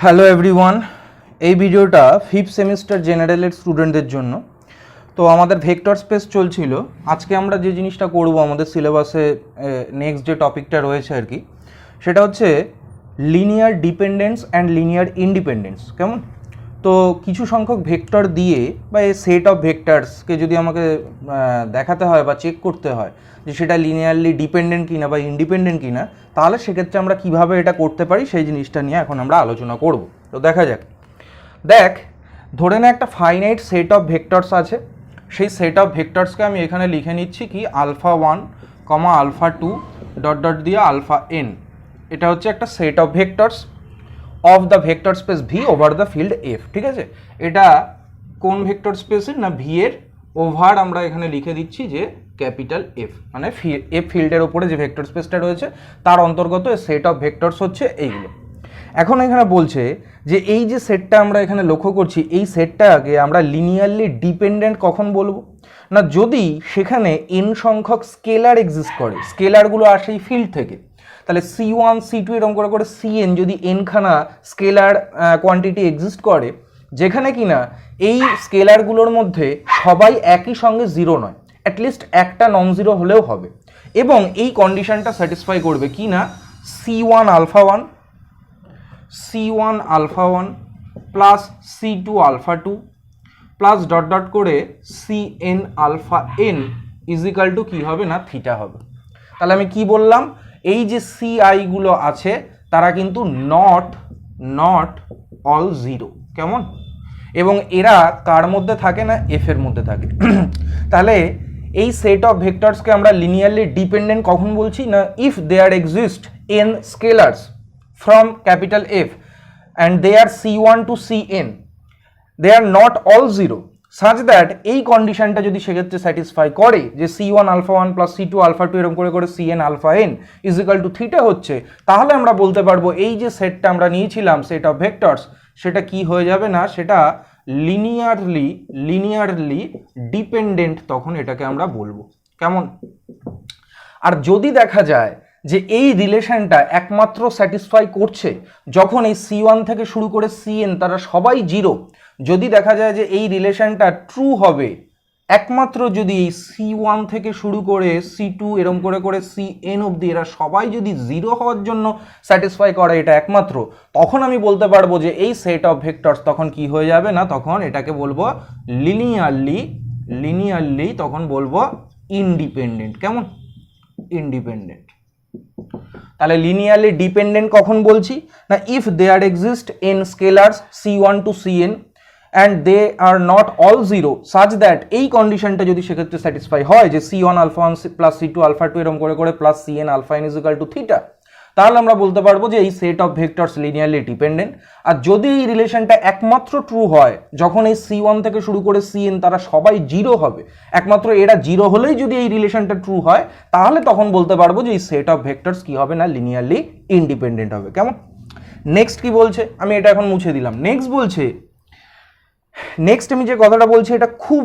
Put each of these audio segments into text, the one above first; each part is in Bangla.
হ্যালো এভরিওয়ান, এই ভিডিওটা ফিফথ সেমিস্টার জেনারেলের স্টুডেন্টদের জন্য। তো আমাদের ভেক্টর স্পেস চলছিল। আজকে আমরা যে জিনিসটা করব, আমাদের সিলেবাসে নেক্সট যে টপিকটা রয়েছে আর কি, সেটা হচ্ছে linear dependence and linear independence. কেমন? তো কিছু সংখ্যক ভেক্টর দিয়ে বা এই সেট অফ ভেক্টরসকে যদি আমাকে দেখাতে হয় বা চেক করতে হয় যে সেটা লিনিয়ারলি ডিপেন্ডেন্ট কিনা বা ইন্ডিপেন্ডেন্ট কিনা, তাহলে সেক্ষেত্রে আমরা কিভাবে এটা করতে পারি সেই জিনিসটা নিয়ে এখন আমরা আলোচনা করব। তো দেখা যাক। দেখ, ধরে নে একটা ফাইনাইট সেট অফ ভেক্টরস আছে। সেই সেট অফ ভেক্টরসকে আমি এখানে লিখে নিচ্ছি কি আলফা 1, আলফা 2 ডট ডট দিয়ে আলফা n। এটা হচ্ছে একটা set of vectors of the vector space V over the field F. ঠিক আছে, এটা কোন ভেক্টর স্পেসের না ভি এর ওভার আমরা এখানে লিখে দিচ্ছি যে ক্যাপিটাল এফ, মানে এফ ফিল্ডের ওপরে যে ভেক্টর স্পেসটা রয়েছে তার অন্তর্গত সেট অফ ভেক্টরস হচ্ছে এইগুলো। এখন এখানে বলছে যে এই যে সেটটা আমরা এখানে লক্ষ্য করছি, এই সেটটাকে আমরা লিনিয়ারলি ডিপেন্ডেন্ট কখন বলবো না, যদি সেখানে এন সংখ্যক স্কেলার এক্সিস্ট করে। স্কেলারগুলো আসে এই ফিল্ড থেকে। তাহলে C1 C2 এরকম করে করে Cn যদি এনখানা স্কেলার কোয়ান্টিটি এক্সিস্ট করে, যেখানে কিনা এই স্কেলারগুলোর মধ্যে সবাই একই সঙ্গে জিরো নয়, অ্যাটলিস্ট একটা নন জিরো হলেও হবে, এবং এই কন্ডিশনটা স্যাটিসফাই করবে কি না C1 আলফা 1 C1 আলফা 1 প্লাস C2 alpha 2 plus dot dot করে Cn alpha n is equal to কী হবে না থিটা হবে। তাহলে আমি কি বললাম, এই যে সিআইগুলো আছে তারা কিন্তু নট অল জিরো। কেমন? এবং এরা কার মধ্যে থাকে না এফ এর মধ্যে থাকে। তাহলে এই সেট অফ ভেক্টরসকে আমরা লিনিয়ারলি ডিপেন্ডেন্ট কখন বলছি না, if there exist n scalars from capital F and they are C1 to Cn, they are not all zero, such that এই কন্ডিশনটা যদি সেক্ষেত্রে স্যাটিসফাই করে যে C1 আলফা 1 প্লাস C2 আলফা 2 এরকম করে করে Cn alpha n is equal to theta হচ্ছে, তাহলে আমরা বলতে পারবো এই যে সেটটা আমরা নিয়েছিলাম সেট অফ ভেক্টরস, সেটা কি হয়ে যাবে না, সেটা লিনিয়ারলি ডিপেন্ডেন্ট, তখন এটাকে আমরা বলবো। কেমন? আর যদি দেখা যায় যে এই রিলেশনটা একমাত্র স্যাটিসফাই করছে যখন এই C1 থেকে শুরু করে Cn তারা সবাই জিরো, যদি দেখা যায় যে এই রিলেশনটা ট্রু হবে একমাত্র যদি এই C1 থেকে শুরু করে C2 এরম করে করে Cn অবধি এরা সবাই যদি জিরো হওয়ার জন্য স্যাটিসফাই করে এটা একমাত্র, তখন আমি বলতে পারবো যে এই সেট অফ ভেক্টরস তখন কি হয়ে যাবে না, তখন এটাকে বলবো লিনিয়ারলি তখন বলবো ইন্ডিপেন্ডেন্ট। কেমন? ইন্ডিপেন্ডেন্ট। তাহলে লিনিয়ারলি ডিপেন্ডেন্ট কখন বলছি না, if there exist n scalars C1 to Cn and they are not all zero, such that এই কন্ডিশনটা যদি সেক্ষেত্রে স্যাটিসফাই হয় যে C1 আলফা 1 প্লাস C2 আলফা 2 এরকম করে করে plus Cn alpha n is equal to theta, তাহলে আমরা বলতে পারবো যে এই set of vectors linearly dependent. আর যদি এই রিলেশনটা একমাত্র ট্রু হয় যখন এই C1 থেকে শুরু করে Cn তারা সবাই জিরো হবে, একমাত্র এরা জিরো হলেই যদি এই রিলেশনটা ট্রু হয়, তাহলে তখন বলতে পারবো যে এই সেট অফ ভেক্টরস কি হবে না লিনিয়ারলি ইন্ডিপেন্ডেন্ট হবে। কেমন? নেক্সট কি বলছে, আমি এটা এখন মুছে দিলাম। নেক্সট আমি যে কথাটা বলছি এটা খুব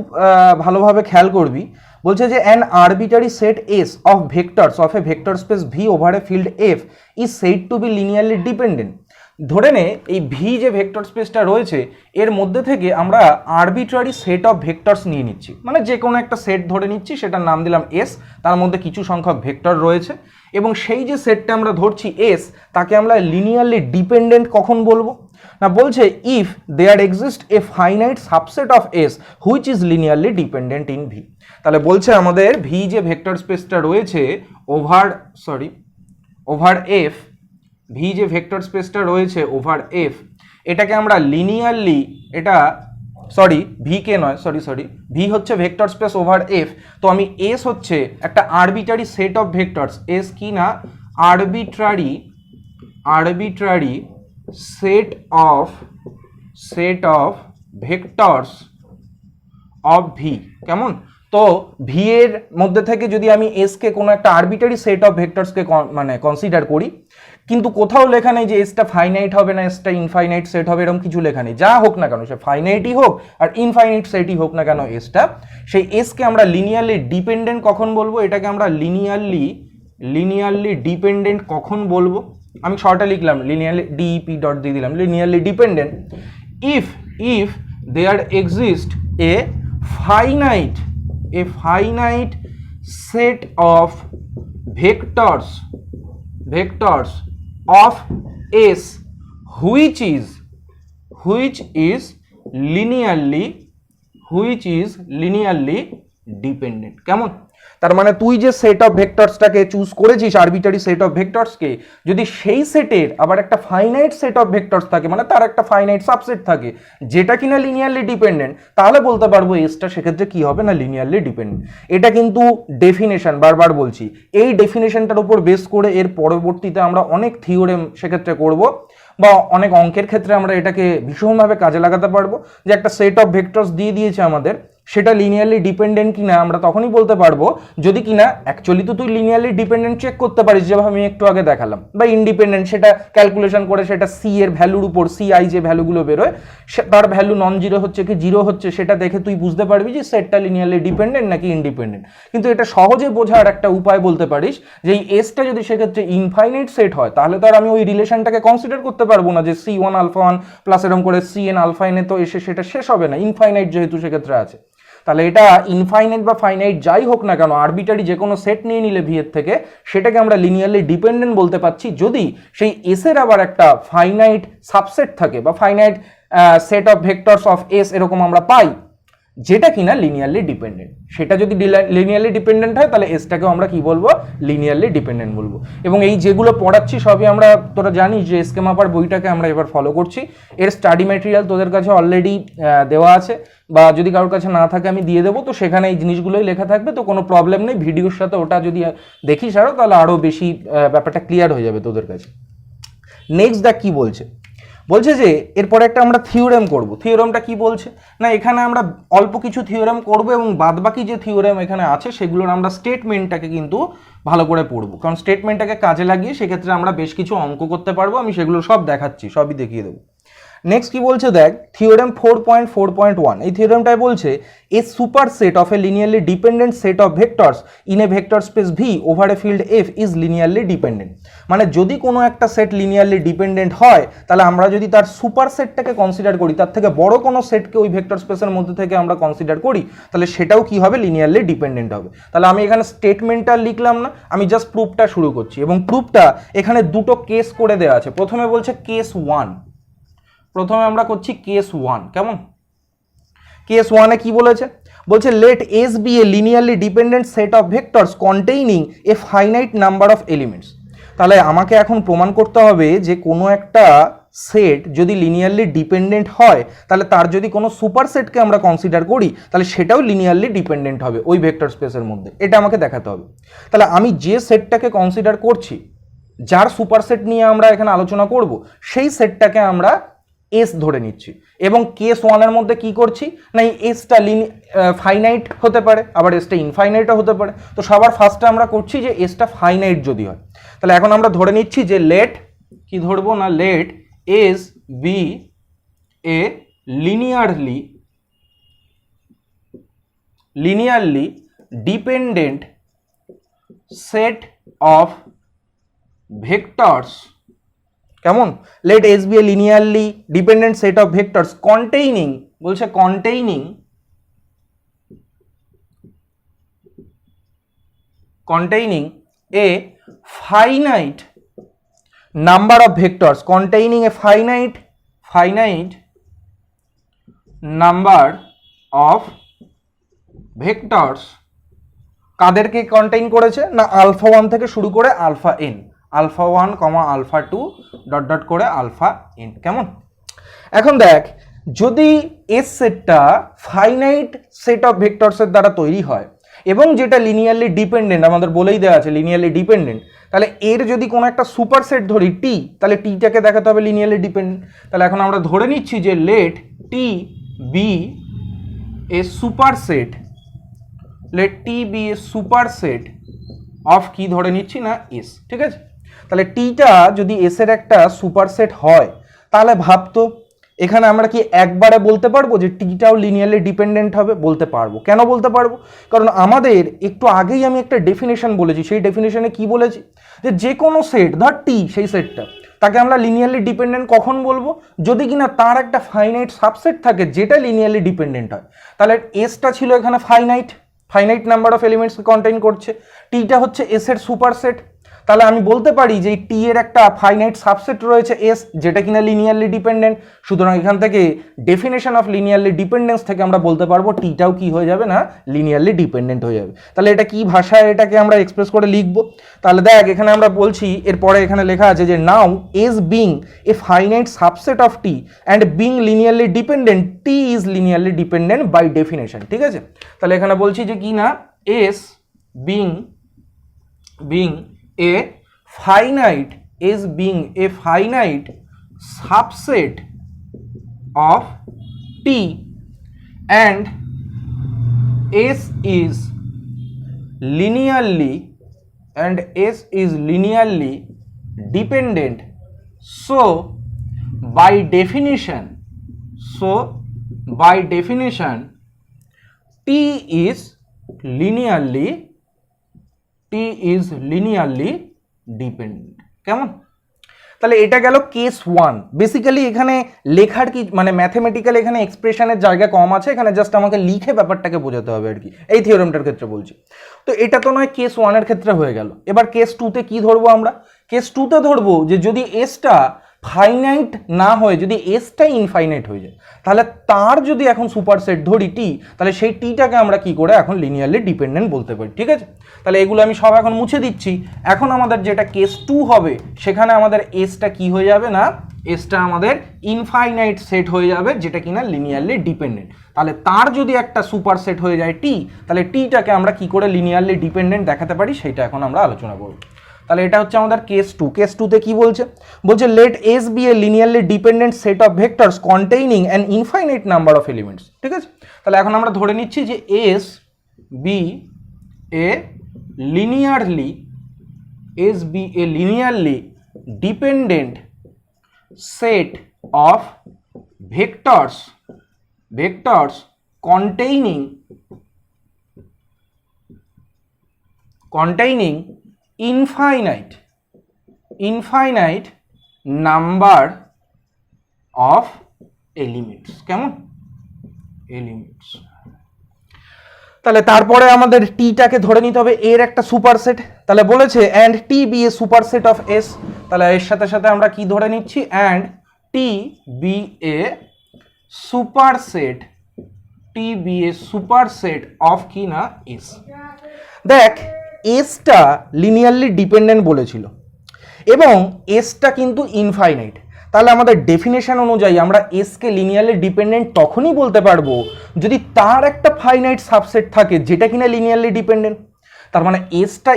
ভালোভাবে খেয়াল করবি। বলছে যে an arbitrary set S of vectors of a vector space V over a field F is said to be linearly dependent. ধরে নে এই ভি যে ভেক্টর স্পেসটা রয়েছে এর মধ্যে থেকে আমরা আরবিট্রারি সেট অফ ভেক্টরস নিয়ে নিচ্ছি, মানে যে কোনো একটা সেট ধরে নিচ্ছি, সেটার নাম দিলাম এস, তার মধ্যে কিছু সংখ্যক ভেক্টর রয়েছে, এবং সেই যে সেটটা আমরা ধরছি এস, তাকে আমরা লিনিয়ারলি ডিপেন্ডেন্ট কখন বলবো না, বলছে if there exist a finite subset of S which is linearly dependent in V. তাহলে বলছে আমাদের ভি যে ভেক্টর স্পেসটা রয়েছে ওভার এফ, ভি যে ভেক্টর স্পেসটা রয়েছে ওভার এফ, এটাকে আমরা লিনিয়ারলি, ভি হচ্ছে ভেক্টর স্পেস ওভার এফ, তো আমি এস হচ্ছে একটা arbitrary set of vectors, S কি না arbitrary set of vectors of V. কেমন? তো ভি এর মধ্যে থেকে যদি আমি এস কে কোনো একটা আরবিটারি সেট অফ ভেক্টরসকে মানে কনসিডার করি, কিন্তু কোথাও লেখা নেই যে এসটা ফাইনাইট হবে না এসটা ইনফাইনাইট সেট হবে, এরকম কিছু লেখা নেই। যা হোক না কেন, সে ফাইনাইটই হোক আর ইনফাইনাইট সেটই হোক না কেন এসটা, সেই এসকে আমরা লিনিয়ারলি ডিপেন্ডেন্ট কখন বলবো, এটাকে আমরা লিনিয়ারলি ডিপেন্ডেন্ট কখন বলবো আমি শর্টে লিখলাম লিনিয়ারলি ডিইপি ডট দিয়ে দিলাম linearly dependent if there exists a finite set of vectors of S which is linearly dependent কেমন তার মানে তুই যে সেট অফ ভেক্টরসটাকে চুজ করেছিস আরবিটারি সেট অফ ভেক্টরসকে যদি সেই সেটের আবার একটা ফাইনাইট সেট অফ ভেক্টরস থাকে মানে তার একটা ফাইনাইট সাবসেট থাকে যেটা কিনা লিনিয়ারলি ডিপেন্ডেন্ট তাহলে বলতে পারবো এসটা সেক্ষেত্রে কি হবে না লিনিয়ারলি ডিপেন্ডেন্ট। এটা কিন্তু ডেফিনেশন বারবার বলছি এই ডেফিনেশনটার উপর বেস করে এর পরবর্তীতে আমরা অনেক থিওরেম সেক্ষেত্রে করব বা অনেক অঙ্কের ক্ষেত্রে আমরা এটাকে ভীষণভাবে কাজে লাগাতে পারবো যে একটা সেট অফ ভেক্টরস দিয়ে দিয়েছে আমাদের সেটা লিনিয়ারলি ডিপেন্ডেন্ট কিনা আমরা তখনই বলতে পারবো যদি কিনা অ্যাকচুয়ালি তো তুই লিনিয়ারলি ডিপেন্ডেন্ট চেক করতে পারিস যেভাবে আমি একটু আগে দেখালাম বা ইন্ডিপেন্ডেন্ট সেটা ক্যালকুলেশন করে সেটা সি এর ভ্যালুর উপর সি আই যে ভ্যালুগুলো বেরোয় তার ভ্যালু নন জিরো হচ্ছে কি জিরো হচ্ছে সেটা দেখে তুই বুঝতে পারবি যে সেটটা লিনিয়ারলি ডিপেন্ডেন্ট নাকি ইন্ডিপেন্ডেন্ট। কিন্তু এটা সহজে বোঝার একটা উপায় বলতে পারিস যে এই এসটা যদি সেক্ষেত্রে ইনফাইনাইট সেট হয় তাহলে তো আর আমি ওই রিলেশনটাকে কনসিডার করতে পারবো না যে C one alpha one plus এরকম করে সি এন আলফা এনে তো এসে সেটা শেষ হবে না ইনফাইনাইট যেহেতু সেক্ষেত্রে আছে। তাহলে এটা ইনফাইনাইট বা ফাইনাইট যাই হোক না কেন আরবিটারি যে কোনো সেট নিয়ে নিলে ভি এর থেকে সেটাকে আমরা লিনিয়ারলি ডিপেন্ডেন্ট বলতে পারছি যদি সেই এস এর আবার একটা ফাইনাইট সাবসেট থাকে বা finite set of vectors of S এরকম আমরা পাই যেটা কিনা লিনিয়ারলি ডিপেন্ডেন্ট। সেটা যদি লিনিয়ারলি ডিপেন্ডেন্ট হয় তাহলে এসটাকেও আমরা কি বলবো লিনিয়ারলি ডিপেন্ডেন্ট বলবো। এবং এই যেগুলো পড়াচ্ছি সবই আমরা তোরা জানিস যে এসকে মাপার বইটাকে আমরা এবার ফলো করছি এর স্টাডি ম্যাটেরিয়াল তোদের কাছে অলরেডি দেওয়া আছে বা যদি কারোর কাছে না থাকে আমি দিয়ে দেবো তো সেখানে এই জিনিসগুলোই লেখা থাকবে তো কোনো প্রবলেম নেই ভিডিওর সাথে ওটা যদি দেখিস আরও তাহলে আরও বেশি ব্যাপারটা ক্লিয়ার হয়ে যাবে তোদের কাছে। নেক্সট দেখ কি বলছে যে এরপরে একটা আমরা থিওরেম করব। থিওরেমটা কি বলছে না এখানে আমরা অল্প কিছু থিওরেম করব এবং বাদবাকি যে থিওরেম এখানে আছে সেগুলোর আমরা স্টেটমেন্টটাকে কিন্তু ভালো করে পড়বো কারণ স্টেটমেন্টটাকে কাজে লাগিয়ে সেক্ষেত্রে আমরা বেশ কিছু অঙ্ক করতে পারবো আমি সেগুলো সব দেখাচ্ছি সবই দেখিয়ে দেবো। নেক্সট কি বলছে দেখ থিওরেম 4.4.1 এই থিওরেমটাই বলছে a superset of a linearly dependent set of vectors in a vector space V over a field F is linearly dependent. মানে যদি কোনো একটা সেট লিনিয়ারলি ডিপেন্ডেন্ট হয় তাহলে আমরা যদি তার সুপার সেটটাকে কনসিডার করি তার থেকে বড় কোনো সেটকে ওই ভেক্টর স্পেসের মধ্যে থেকে আমরা কনসিডার করি তাহলে সেটাও কি হবে লিনিয়ারলি ডিপেন্ডেন্ট হবে। তাহলে আমি এখানে স্টেটমেন্টটা লিখলাম না আমি জাস্ট প্রুফটা শুরু করছি এবং প্রুফটা এখানে দুটো কেস করে দেওয়া আছে। প্রথমে বলছে কেস ওয়ান প্রথমে আমরা করছি কেস ওয়ান কেমন কেস ওয়ানে কি বলেছে বলছে let S be a linearly dependent set of vectors containing a finite number of elements. তাহলে আমাকে এখন প্রমাণ করতে হবে যে কোনো একটা সেট যদি লিনিয়ারলি ডিপেন্ডেন্ট হয় তাহলে তার যদি কোনো সুপার সেটকে আমরা কনসিডার করি তাহলে সেটাও লিনিয়ারলি ডিপেন্ডেন্ট হবে ওই ভেক্টর স্পেসের মধ্যে এটা আমাকে দেখাতে হবে। তাহলে আমি যে সেটটাকে কনসিডার করছি যার সুপার সেট নিয়ে আমরা এখানে আলোচনা করব সেই সেটটাকে আমরা এস ধরে নিচ্ছি এবং কেস ওয়ানের মধ্যে কি করছি না এসটা ফাইনাইট হতে পারে আবার এসটা ইনফাইনাইটও হতে পারে। তো সবার ফার্স্টে আমরা করছি যে এসটা ফাইনাইট যদি হয় তাহলে এখন আমরা ধরে নিচ্ছি যে লেট কি ধরবো না let S be a linearly dependent set of vectors কেমন let S be a linearly dependent set of vectors containing বলছে containing a finite number of vectors containing a finite number of vectors কাদেরকে কন্টেইন করেছে না আলফা 1 থেকে শুরু করে alpha n alpha 1, alpha 2 dot dot করে আলফা n কেমন। এখন দেখ যদি এস সেটটা ফাইনাইট সেট অফ ভেক্টরসের দ্বারা তৈরি হয় এবং যেটা লিনিয়ারলি ডিপেন্ডেন্ট আমাদের বলেই দেওয়া আছে লিনিয়ারলি ডিপেন্ডেন্ট তাহলে এর যদি কোনো একটা সুপার সেট ধরি টি তাহলে টিটাকে দেখাতে হবে লিনিয়ারলি ডিপেন্ডেন্ট। তাহলে এখন আমরা ধরে নিচ্ছি যে let T be a superset let T be a superset of কি ধরে নিচ্ছি না এস ঠিক আছে। তাহলে টিটা যদি এস এর একটা সুপার সেট হয় তাহলে ভাবতো এখানে আমরা কি একবারে বলতে পারবো যে টিটাও লিনিয়ারলি ডিপেন্ডেন্ট হবে? বলতে পারবো। কেন বলতে পারবো? কারণ আমাদের একটু আগেই আমি একটা ডেফিনেশন বলেছি, সেই ডেফিনেশনে কি বলেছি, যে কোনো সেট, ধর টি, সেই সেটটা তাকে আমরা লিনিয়ারলি ডিপেন্ডেন্ট কখন বলবো? যদি কিনা তার একটা ফাইনাইট সাবসেট থাকে যেটা লিনিয়ারলি ডিপেন্ডেন্ট হয়। তাহলে এসটা ছিল এখানে ফাইনাইট নাম্বার অফ এলিমেন্টসকে কন্টেইন করছে, টিটা হচ্ছে এস এর সুপারসেট। তাহলে আমি বলতে পারি যে টি এর একটা ফাইনাইট সাবসেট রয়েছে এস, যেটা কিনা লিনিয়ারলি ডিপেন্ডেন্ট। সুতরাং এখান থেকে ডেফিনেশন অফ লিনিয়ারলি ডিপেন্ডেন্স থেকে আমরা বলতে পারবো টিটাও কি হয়ে যাবে না, লিনিয়ারলি ডিপেন্ডেন্ট হয়ে যাবে। তাহলে এটা কি ভাষায় এটাকে আমরা এক্সপ্রেস করে লিখবো? তাহলে দেখ এখানে আমরা বলছি, এরপরে এখানে লেখা আছে যে now S being a finite subset of T and being linearly dependent, T is linearly dependent by definition. ঠিক আছে, তাহলে এখানে বলছি যে কি না, S being a finite is being a finite subset of t and s is linearly dependent, so by definition t is linearly dependent. কেমন? তাহলে এটা গেল কেস 1। বেসিক্যালি এখানে লেখার কি মানে ম্যাথমেটিক্যাল এখানে এক্সপ্রেশনের জায়গা কম আছে, এখানে জাস্ট আমাকে লিখে ব্যাপারটাকে বোঝাতে হবে আর কি, এই থিওরেমটার ক্ষেত্রে বলছি। তো এটা তো নয়, কেস 1 এর ক্ষেত্রে হয়ে গেল। এবার কেস 2তে কি ধরবো আমরা? কেস 2তে ধরবো যে যদি এসটা ফাইনাইট না হয়, যদি এসটা ইনফাইনাইট হয়ে যায়, তাহলে তার যদি এখন সুপারসেট ধরি টি, তাহলে সেই টিটাকে আমরা কি করে এখন লিনিয়ারলি ডিপেন্ডেন্ট বলতে পারি। ঠিক আছে, তাহলে এগুলো আমি সব এখন মুছে দিচ্ছি। এখন আমাদের যেটা কেস 2 হবে, সেখানে আমাদের এসটা কি হয়ে যাবে না, এসটা আমাদের ইনফাইনাইট সেট হয়ে যাবে, যেটা কিনা লিনিয়ারলি ডিপেন্ডেন্ট। তাহলে তার যদি একটা সুপারসেট হয়ে যায় টি, তাহলে টিটাকে আমরা কি করে লিনিয়ারলি ডিপেন্ডেন্ট দেখাতে পারি, সেটা এখন আমরা আলোচনা করব। তাহলে এটা হচ্ছে আমাদের কেস 2। কেস 2তে কি বলছে? Let S be a linearly dependent set of vectors containing an infinite number of elements. ঠিক আছে, তাহলে এখন আমরা ধরে নিচ্ছি যে S be a linearly dependent set of vectors containing infinite number of elements। কেমন? এলিমেন্টস। তাহলে তারপরে আমাদের টিটাকে ধরে নিতে হবে এর একটা সুপারসেট। তাহলে বলেছে and T be a superset of S. তাহলে এর সাথে সাথে আমরা কি ধরে নিচ্ছি? And T be a superset of কি না এস। দেখ এসটা লিনিয়ারলি ডিপেন্ডেন্ট বলেছিল এবং এসটা কিন্তু ইনফাইনাইট। তাহলে আমাদের ডেফিনেশন অনুযায়ী আমরা এসকে লিনিয়ারলি ডিপেন্ডেন্ট তখনই বলতে পারবো যদি তার একটা ফাইনাইট সাবসেট থাকে যেটা কিনা লিনিয়ারলি ডিপেন্ডেন্ট। তার মানে এসটা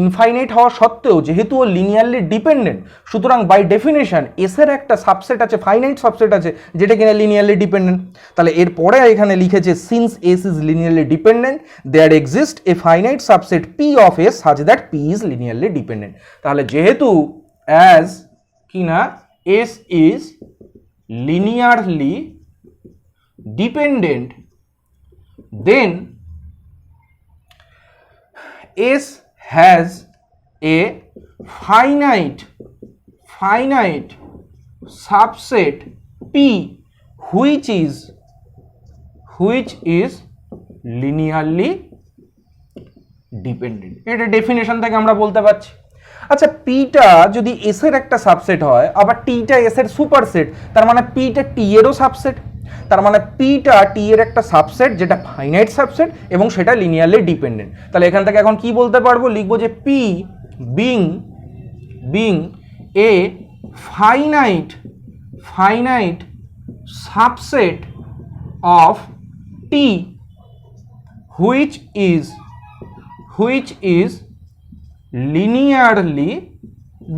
ইনফাইনাইট হওয়া সত্ত্বেও যেহেতু ও লিনিয়ারলি ডিপেন্ডেন্ট, সুতরাং বাই ডেফিনেশন এসের একটা সাবসেট আছে, ফাইনাইট সাবসেট আছে যেটা কিনা লিনিয়ারলি ডিপেন্ডেন্ট। তাহলে এরপরে এখানে লিখেছে since S is linearly dependent there exist a finite subset P of S such that P is linearly dependent. তাহলে যেহেতু অ্যাজ কিনা S is linearly dependent, then S has a finite subset P which is linearly dependent। এটা ডেফিনেশন থেকে আমরা বলতে পারছি। আচ্ছা, পিটা যদি এস এর একটা সাবসেট হয়, আবার টিটা এস এর সুপারসেট, তার মানে পিটা টি এরও সাবসেট। তার মানে পিটা টি এর একটা সাবসেট যেটা ফাইনাইট সাবসেট এবং সেটা লিনিয়ারলি ডিপেন্ডেন্ট। তাহলে এখান থেকে এখন কি বলতে পারবো? লিখবো যে P being a finite subset of T which is linearly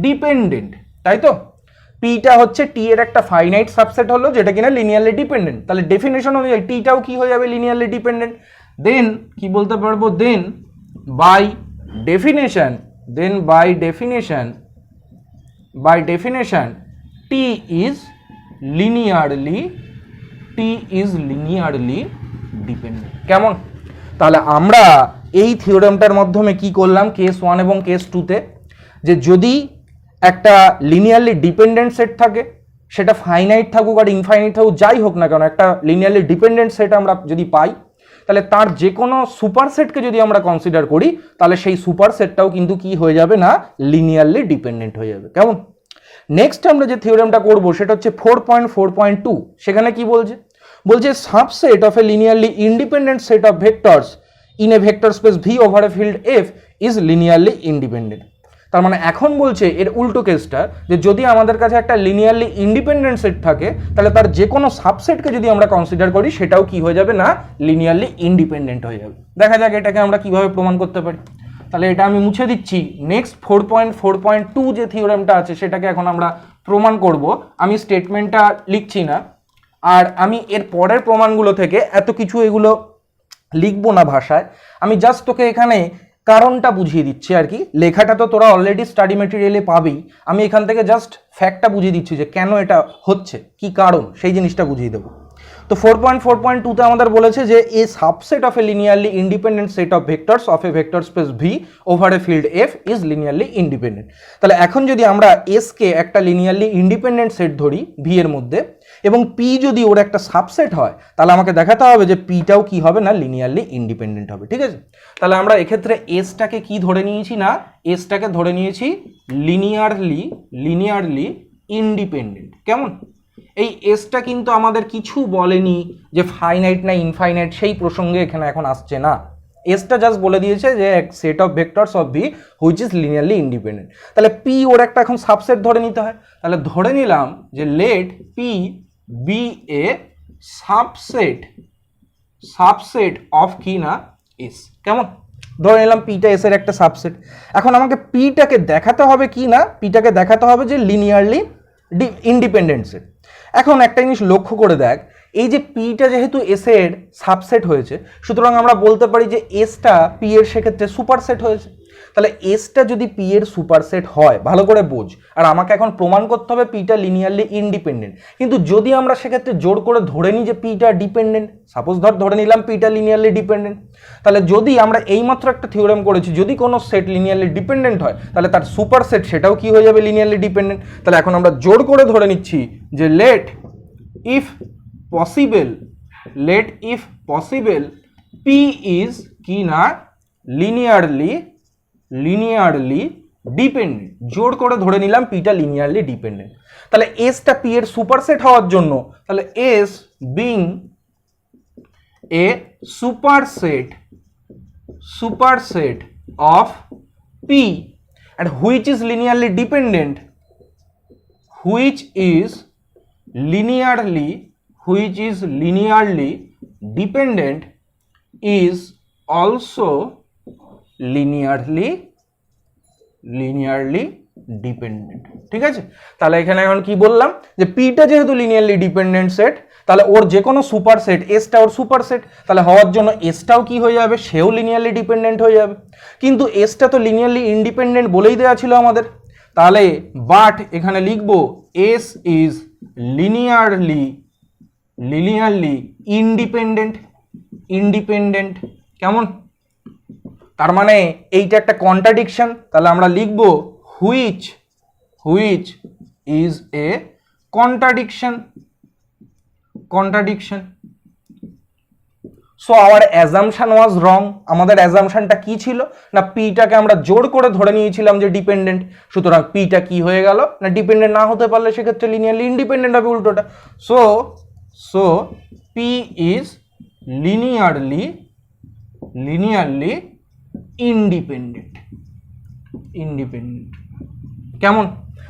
dependent. তাই তো, পিটা হচ্ছে টি এর একটা ফাইনাইট সাবসেট হলো যেটা কিনা লিনিয়ারলি ডিপেন্ডেন্ট। তাহলে ডেফিনেশন অনুযায়ী টিটাও কি হয়ে যাবে? Linearly dependent. দেন কি বলতে পারবো? Then by definition T is linearly, T is linearly dependent. কেমন? তাহলে আমরা এই থিওরেমটার মাধ্যমে কি করলাম, কেস 1 এবং কেস 2তে, যে যদি একটা লিনিয়ারলি ডিপেন্ডেন্ট সেট থাকে, সেটা ফাইনাইট থাকুক আর ইনফাইনাইট থাকুক, যাই হোক না কেন, একটা লিনিয়ারলি ডিপেন্ডেন্ট সেট আমরা যদি পাই, তাহলে তার যে কোনো সুপার সেটকে যদি আমরা কনসিডার করি, তাহলে সেই সুপার সেটটাও কিন্তু কি হয়ে যাবে না, লিনিয়ারলি ডিপেন্ডেন্ট হয়ে যাবে। কেমন? নেক্সট আমরা যে থিওরেমটা করব সেটা হচ্ছে 4.4.2। সেখানে কি বলছে, বলছে subset of a linearly independent set of vectors in a vector space V over a field F is linearly independent. তার মানে এখন বলছে এর উল্টো কেসটা, যে যদি আমাদের কাছে একটা লিনিয়ারলি ইন্ডিপেন্ডেন্ট সেট থাকে, তাহলে তার যে কোনো সাবসেটকে যদি আমরা কনসিডার করি, সেটাও কি হয়ে যাবে না, লিনিয়ারলি ইন্ডিপেন্ডেন্ট হয়ে যাবে। দেখা যাক এটাকে আমরা কিভাবে প্রমাণ করতে পারি। তাহলে এটা আমি মুছে দিচ্ছি। নেক্সট 4.4.2 যে থিওরেমটা আছে সেটাকে এখন আমরা প্রমাণ করব। আমি স্টেটমেন্টটা লিখছি না, আর আমি এর পরের প্রমাণগুলো থেকে এত কিছু এগুলো লিখবো না ভাষায়, আমি জাস্ট তোকে এখানে কারণটা বুঝিয়ে দিচ্ছি আর কি। লেখাটা তো তোরা অলরেডি স্টাডি মেটেরিয়ালে পাবেই, আমি এখান থেকে জাস্ট ফ্যাক্টটা বুঝিয়ে দিচ্ছি যে কেন এটা হচ্ছে, কি কারণ, সেই জিনিসটা বুঝিয়ে দেবো। তো 4.4.2 তে আমাদের বলেছে যে a subset of a linearly independent set of vectors of a vector space V over a field F is linearly independent. তাহলে এখন যদি আমরা এস কে একটা লিনিয়ারলি ইন্ডিপেন্ডেন্ট সেট ধরি ভি এর মধ্যে, এবং পি যদি ওর একটা সাবসেট হয়, তাহলে আমাকে দেখাতে হবে যে পিটাও কি হবে না, লিনিয়ারলি ইন্ডিপেন্ডেন্ট হবে। ঠিক আছে? তাহলে আমরা এক্ষেত্রে এসটাকে কি ধরে নিয়েছি না, এসটাকে ধরে নিয়েছি লিনিয়ারলি ইন্ডিপেন্ডেন্ট। কেমন? এই এসটা কিন্তু আমাদের কিছু বলেনি যে ফাইনাইট না ইনফাইনাইট, সেই প্রসঙ্গে এখানে এখন আসছে না। এসটা জাস্ট বলে দিয়েছে যে এক set of vectors of V which is linearly independent. তাহলে পি ওর একটা এখন সাবসেট ধরে নিতে হয়। তাহলে ধরে নিলাম যে let P be a subset of কি না, এস। কেমন? ধরে নিলাম পিটা এস এর একটা সাবসেট। এখন আমাকে পিটাকে দেখাতে হবে কি না, পিটাকে দেখাতে হবে যে লিনিয়ারলি ইন্ডিপেন্ডেন্ট সেট। এখন একটা জিনিস লক্ষ্য করে দেখ, এই যে পিটা যেহেতু এস এর সাবসেট হয়েছে, সুতরাং আমরা বলতে পারি যে এসটা পি এর সেক্ষেত্রে সুপারসেট হয়েছে। তাহলে এসটা যদি পি এর সুপারসেট হয়, ভালো করে বোঝ, আর আমাকে এখন প্রমাণ করতে হবে পিটা লিনিয়ারলি ইন্ডিপেন্ডেন্ট। কিন্তু যদি আমরা সেক্ষেত্রে জোর করে ধরে নিই যে পিটা ডিপেন্ডেন্ট, সাপোজ ধরে নিলাম পিটা লিনিয়ারলি ডিপেন্ডেন্ট, তাহলে যদি আমরা এইমাত্র একটা থিওরেম করেছি, যদি কোনো সেট লিনিয়ারলি ডিপেন্ডেন্ট হয়, তাহলে তার সুপারসেট সেটাও কি হয়ে যাবে, লিনিয়ারলি ডিপেন্ডেন্ট। তাহলে এখন আমরা জোর করে ধরে নিচ্ছি যে let if possible P is কি না, লিনিয়ারলি ডিপেন্ডেন্ট। জোর করে ধরে নিলাম পিটা লিনিয়ারলি ডিপেন্ডেন্ট। তাহলে এসটা পি এর সুপারসেট হওয়ার জন্য, তাহলে S being A superset of P and which is linearly dependent, which is linearly dependent is also linearly dependent. ঠিক আছে? তাহলে এখানে এখন কি বললাম, যে পিটা যেহেতু লিনিয়ারলি ডিপেন্ডেন্ট সেট, তাহলে ওর যে কোনো সুপার সেট, এসটা ওর সুপার সেট, তাহলে হওয়ার জন্য এসটাও কি হয়ে যাবে, সেও লিনিয়ারলি ডিপেন্ডেন্ট হয়ে যাবে। কিন্তু এসটা তো লিনিয়ারলি ইন্ডিপেন্ডেন্ট বলেই দেওয়া ছিল আমাদের, তাহলে বাট এখানে লিখবো এস ইজ লিনিয়ারলি ইন্ডিপেন্ডেন্ট। কেমন? তার মানে এইটা একটা কন্ট্রাডিকশন। তাহলে আমরা লিখবো which is a contradiction. So our assumption was wrong. আমাদের অ্যাজাম্পশনটা কি ছিল না, পিটাকে আমরা জোর করে ধরে নিয়েছিলাম যে ডিপেন্ডেন্ট, সুতরাং পিটা কি হয়ে গেল না, ডিপেন্ডেন্ট না হতে পারলে সেক্ষেত্রে লিনিয়ারলি ইন্ডিপেন্ডেন্ট হবে উল্টোটা। So P is linearly independent. কেমন?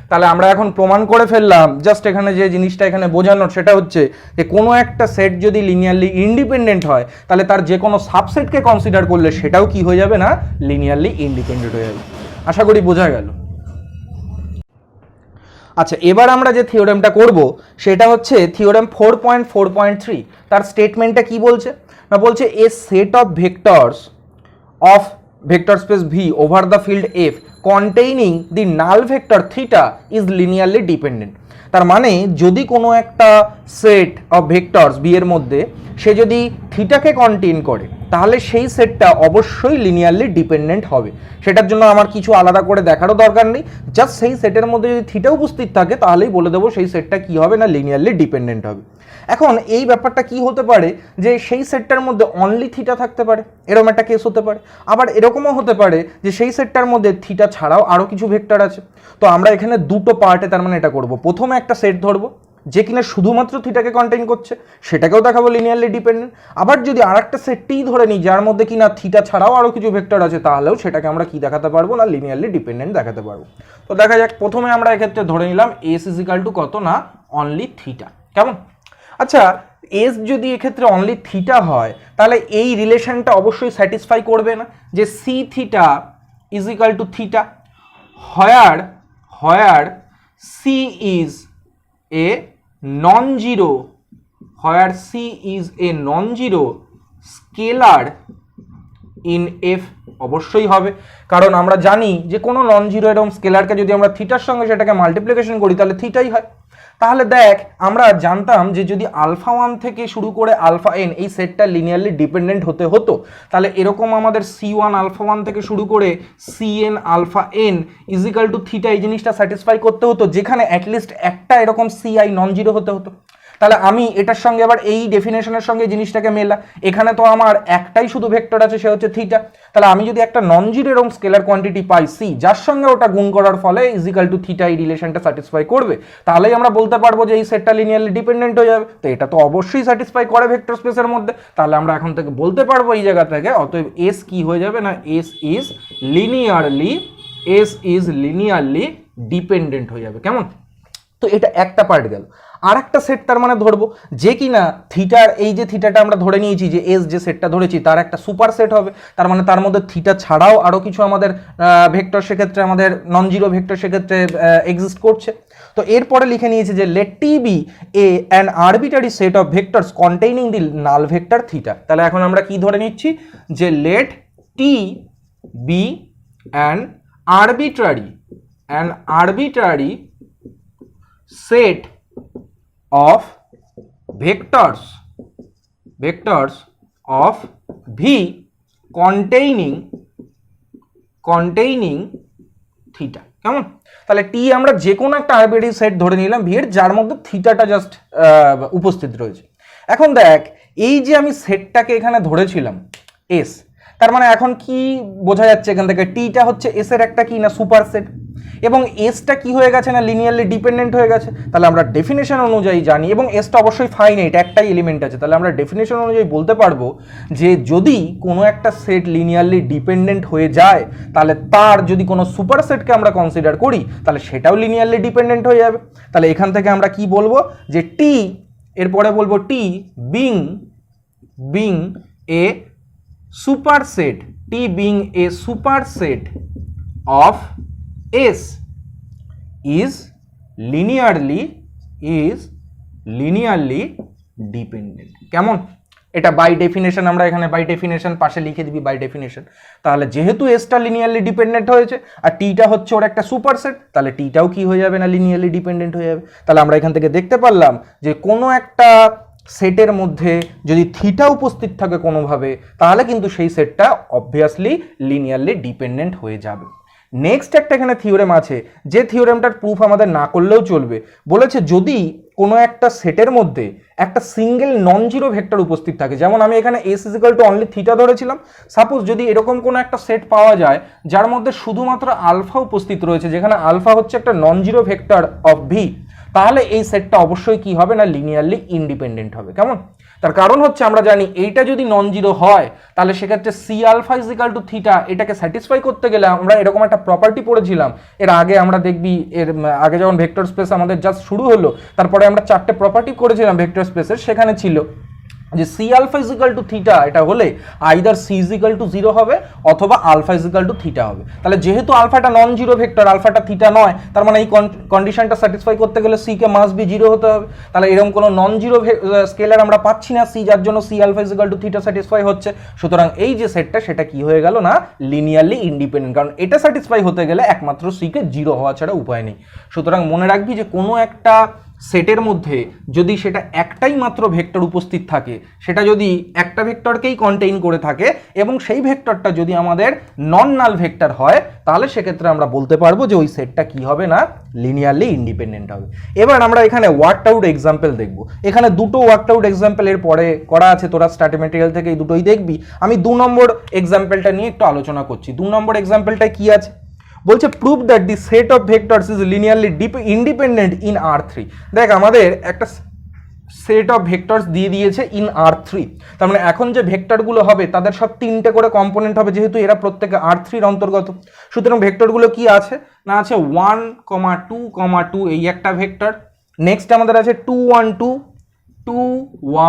তাহলে আমরা এখন প্রমাণ করে ফেললাম। জাস্ট এখানে যে জিনিসটা এখানে বোঝানোর সেটা হচ্ছে যে কোনো একটা সেট যদি লিনিয়ারলি ইন্ডিপেন্ডেন্ট হয়, তাহলে তার যে কোনো সাবসেটকে কনসিডার করলে সেটাও কি হয়ে যাবে না, লিনিয়ারলি ইন্ডিপেন্ডেন্ট হয়ে যাবে। আশা করি বোঝা গেল। আচ্ছা, এবার আমরা যে থিওরেমটা করব সেটা হচ্ছে থিওরেম 4.4.3। তার স্টেটমেন্টটা কি বলছে না, বলছে a set of vectors of vector space V over the field F containing the null vector theta is linearly dependent. তার মানে যদি কোনো একটা সেট অফ ভেক্টরস বি এর মধ্যে সে যদি থিটাকে কন্টেইন করে তাহলে সেই সেটটা অবশ্যই লিনিয়ারলি ডিপেন্ডেন্ট হবে। সেটার জন্য আমার কিছু আলাদা করে দেখারও দরকার নেই, জাস্ট সেই সেটের মধ্যে যদি থিটা উপস্থিত থাকে তাহলেই বলে দেবো সেই সেটটা কি হবে না লিনিয়ারলি ডিপেন্ডেন্ট হবে। এখন এই ব্যাপারটা কি হতে পারে যে সেই সেটটার মধ্যে অনলি থিটা থাকতে পারে, এরকম একটা কেস হতে পারে। আবার এরকমও হতে পারে যে সেই সেটটার মধ্যে থিটা ছাড়াও আরও কিছু ভেক্টর আছে। তো আমরা এখানে দুটো পার্টে তার মানে এটা করব, প্রথমে একটা সেট ধরবো যে কিনা শুধুমাত্র থিটাকে কন্টেইন করছে, সেটাকেও দেখাবো লিনিয়ারলি ডিপেন্ডেন্ট। আবার যদি আরেকটা সেটই ধরে নিই যার মধ্যে কিনা থিটা ছাড়াও আরও কিছু ভেক্টর আছে, তাহলেও সেটাকে আমরা কি দেখাতে পারবো না লিনিয়ারলি ডিপেন্ডেন্ট দেখাতে পারবো। তো দেখা যাক, প্রথমে আমরা এক্ষেত্রে ধরে নিলাম এস ইজ ইকাল টু কত না অনলি থিটা। কেমন? আচ্ছা, এস যদি এক্ষেত্রে অনলি থিটা হয় তাহলে এই রিলেশনটা অবশ্যই স্যাটিসফাই করবে না যে C theta is equal to theta, where C is a non zero, where C is a non zero scalar in F. অবশ্যই হবে, কারণ আমরা জানি যে কোনো নন জিরো এরকম স্কেলারকে যদি আমরা থিটার সঙ্গে সেটাকে মাল্টিপ্লিকেশন করি তাহলে থিটাই হয়। তাহলে দেখ, আমরা জানতাম যে যদি আলফা 1 থেকে শুরু করে আলফা এন এই সেটটা লিনিয়ারলি ডিপেন্ডেন্ট হতে হতো, তাহলে এরকম আমাদের C1 আলফা 1 থেকে শুরু করে Cn alpha n is equal to theta এই জিনিসটা স্যাটিসফাই করতে হতো, যেখানে অ্যাটলিস্ট একটা এরকম Ci নন জিরো হতে হতো। তাহলে আমি এটার সঙ্গে আবার এই ডেফিনেশনের সঙ্গে জিনিসটাকে মেলা, এখানে তো আমার একটাই শুধু ভেক্টর আছে, সে হচ্ছে থিটা। তাহলে আমি যদি একটা নন জিরো এরকম স্কেলার কোয়ান্টিটি পাই সি, যার সঙ্গে ওটা গুণ করার ফলে ইজিক্যাল টু থিটা এই রিলেশনটা স্যাটিসফাই করবে, তাহলেই আমরা বলতে পারবো যে এই সেটটা লিনিয়ারলি ডিপেন্ডেন্ট হয়ে যাবে। তো এটা তো অবশ্যই স্যাটিসফাই করে ভেক্টর স্পেসের মধ্যে, তাহলে আমরা এখন থেকে বলতে পারবো এই জায়গা থেকে অতএব এস কি হয়ে যাবে না এস ইজ লিনিয়ারলি ডিপেন্ডেন্ট হয়ে যাবে। কেমন? তো এটা একটা পার্ট গেল। আর একটা সেট তার মানে ধরবো যে কিনা থিটার এই যে থিটাটা আমরা ধরে নিয়েছি যে এস যে সেটটা ধরেছি তার একটা সুপার সেট হবে, তার মানে তার মধ্যে থিটা ছাড়াও আরও কিছু আমাদের ভেক্টর সেক্ষেত্রে আমাদের নন জিরো ভেক্টর সেক্ষেত্রে এক্সিস্ট করছে। তো এরপরে লিখে নিয়েছি যে let T be an arbitrary set of vectors containing the null vector theta. তাহলে এখন আমরা কি ধরে নিচ্ছি যে let T be an arbitrary set of vectors of V containing theta। কেমন? তাহলে টি আমরা যে কোনো একটা আরবিটারি সেট ধরে নিলাম ভি এর, যার মধ্যে থিটাটা জাস্ট উপস্থিত রয়েছে। এখন দেখ, এই যে আমি সেটটাকে এখানে ধরেছিলাম এস, তার মানে এখন কি বোঝা যাচ্ছে এখান থেকে, টিটা হচ্ছে এস এর একটা কি না সুপার সেট, এবং এসটা কি হয়ে গেছে না লিনিয়ারলি ডিপেন্ডেন্ট হয়ে গেছে। তাহলে আমরা ডেফিনেশন অনুযায়ী জানি, এবং এসটা অবশ্যই ফাইনাইট, একটাই এলিমেন্ট আছে, তাহলে আমরা ডেফিনেশন অনুযায়ী বলতে পারবো যে যদি কোনো একটা সেট লিনিয়ারলি ডিপেন্ডেন্ট হয়ে যায় তাহলে তার যদি কোনো সুপার সেটকে আমরা কনসিডার করি তাহলে সেটাও লিনিয়ারলি ডিপেন্ডেন্ট হয়ে যাবে। তাহলে এখান থেকে আমরা কি বলবো যে টি, এরপরে বলবো T being a superset, T being a superset of S is linearly dependent। কেমন? এটা বাই ডেফিনেশন, আমরা এখানে বাই ডেফিনেশন পাশে লিখে দিবি বাই ডেফিনেশন। তাহলে যেহেতু এসটা লিনিয়ারলি ডিপেন্ডেন্ট হয়েছে আর টিটা হচ্ছে ওর একটা সুপারসেট, তাহলে টিটাও কি হয়ে যাবে না লিনিয়ারলি ডিপেন্ডেন্ট হয়ে যাবে। তাহলে আমরা এখান থেকে দেখতে পারলাম যে কোনো একটা সেটের মধ্যে যদি থিটা উপস্থিত থাকে কোনোভাবে, তাহলে কিন্তু সেই সেটটা অবভিয়াসলি লিনিয়ারলি ডিপেন্ডেন্ট হয়ে যাবে। নেক্সট একটা এখানে থিওরেম আছে, যে থিওরেমটার প্রুফ আমাদের না করলেও চলবে। বলেছে যদি কোনো একটা সেটের মধ্যে একটা সিঙ্গেল নন জিরো ভেক্টর উপস্থিত থাকে, যেমন আমি এখানে S is equal to only theta ধরেছিলাম, সাপোজ যদি এরকম কোনো একটা সেট পাওয়া যায় যার মধ্যে শুধুমাত্র আলফা উপস্থিত রয়েছে, যেখানে আলফা হচ্ছে একটা নন জিরো ভেক্টর অফ ভি, তাহলে এই সেটটা অবশ্যই কি হবে না লিনিয়ারলি ইন্ডিপেন্ডেন্ট হবে। কেমন? তার কারণ হচ্ছে আমরা জানি এইটা যদি নন জিরো হয় তাহলে সেক্ষেত্রে C alpha is equal to theta এটাকে স্যাটিসফাই করতে গেলে আমরা এরকম একটা প্রপার্টি পড়েছিলাম এর আগে। আমরা দেখবি এর আগে যখন ভেক্টর স্পেস আমাদের জাস্ট শুরু হলো, তারপরে আমরা 4টে প্রপার্টি করেছিলাম ভেক্টর স্পেসের, সেখানে ছিল যে C alpha is equal to theta এটা হলে আইদার সি ইজিক্যাল টু 0 হবে অথবা আলফা ইজিক্যাল টু থিটা হবে। তাহলে যেহেতু আলফাটা নন জিরো ভেক্টর, আলফাটা থিটা নয়, তার মানে এই কন্ডিশনটা স্যাটিসফাই করতে গেলে সি কে মাস্ট বি 0 হতে হবে। তাহলে এরকম কোনো নন জিরো স্কেলার আমরা পাচ্ছি না সি, যার জন্য C alpha is equal to theta satisfy হচ্ছে। সুতরাং এই যে সেটটা সেটা কি হয়ে গেল না লিনিয়ারলি ইন্ডিপেন্ডেন্ট, কারণ এটা স্যাটিসফাই হতে গেলে একমাত্র সি কে 0 হওয়া ছাড়া উপায় নেই। সুতরাং মনে রাখবি যে কোনো একটা সেটের মধ্যে যদি সেটা একটাই মাত্র ভেক্টর উপস্থিত থাকে, সেটা যদি একটা ভেক্টরকেই কন্টেইন করে থাকে এবং সেই ভেক্টরটা যদি আমাদের নন নাল ভেক্টর হয়, তাহলে সেক্ষেত্রে আমরা বলতে পারবো যে ওই সেটটা কি হবে না লিনিয়ারলি ইন্ডিপেন্ডেন্ট হবে। এবার আমরা এখানে ওয়ার্কড আউট এক্সাম্পল দেখব। এখানে দুটো ওয়ার্কড আউট এক্সাম্পল এর পরে করা আছে, তোরা স্টাডি ম্যাটেরিয়াল থেকে এই দুটোই দেখবি। আমি 2 নম্বর এক্সাম্পলটা নিয়ে একটু আলোচনা করছি। 2 নম্বর এক্সাম্পলটায় কি আছে বলছে, prove that the set of vectors is linearly independent in R3। দেখ আমাদের একটা সেট অফ ভেক্টরস দিয়ে দিয়েছে ইন R3, তার মানে এখন যে ভেক্টরগুলো হবে তাদের সব 3টে করে কম্পোনেন্ট হবে, যেহেতু এরা প্রত্যেকে R3-র অন্তর্গত। সুতরাং ভেক্টরগুলো কি আছে না আছে 1, 2, 2 এই একটা ভেক্টর, নেক্সট আমাদের আছে 2, 1, 2, 2,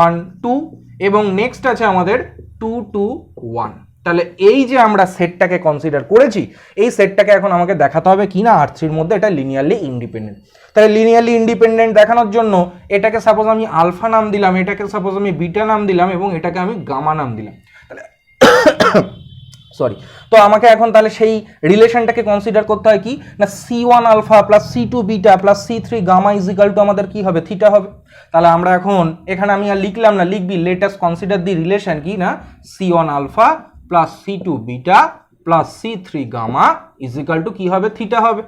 1, 2 এবং নেক্সট আছে আমাদের 2, 2, 1। তাহলে এই যে আমরা সেটটাকে কনসিডার করেছি, এই সেটটাকে এখন আমাকে দেখাতে হবে কি না R3-র মধ্যে এটা লিনিয়ারলি ইন্ডিপেন্ডেন্ট। তাহলে লিনিয়ারলি ইন্ডিপেন্ডেন্ট দেখানোর জন্য এটাকে সাপোজ আমি আলফা নাম দিলাম, এটাকে সাপোজ আমি বিটা নাম দিলাম এবং এটাকে আমি গামা নাম দিলাম। তাহলে সরি, তো আমাকে এখন তাহলে সেই রিলেশনটাকে কনসিডার করতে হয় কি না C1 alpha plus C2 beta plus C3 gamma is equal to আমাদের কি হবে থিটা হবে। তাহলে আমরা এখন এখানে আমি আর লিখলাম না, লিখবি let us consider the relation কি না C1 alpha plus C2 beta plus C3 gamma is equal to কি হবে থিটা হবে।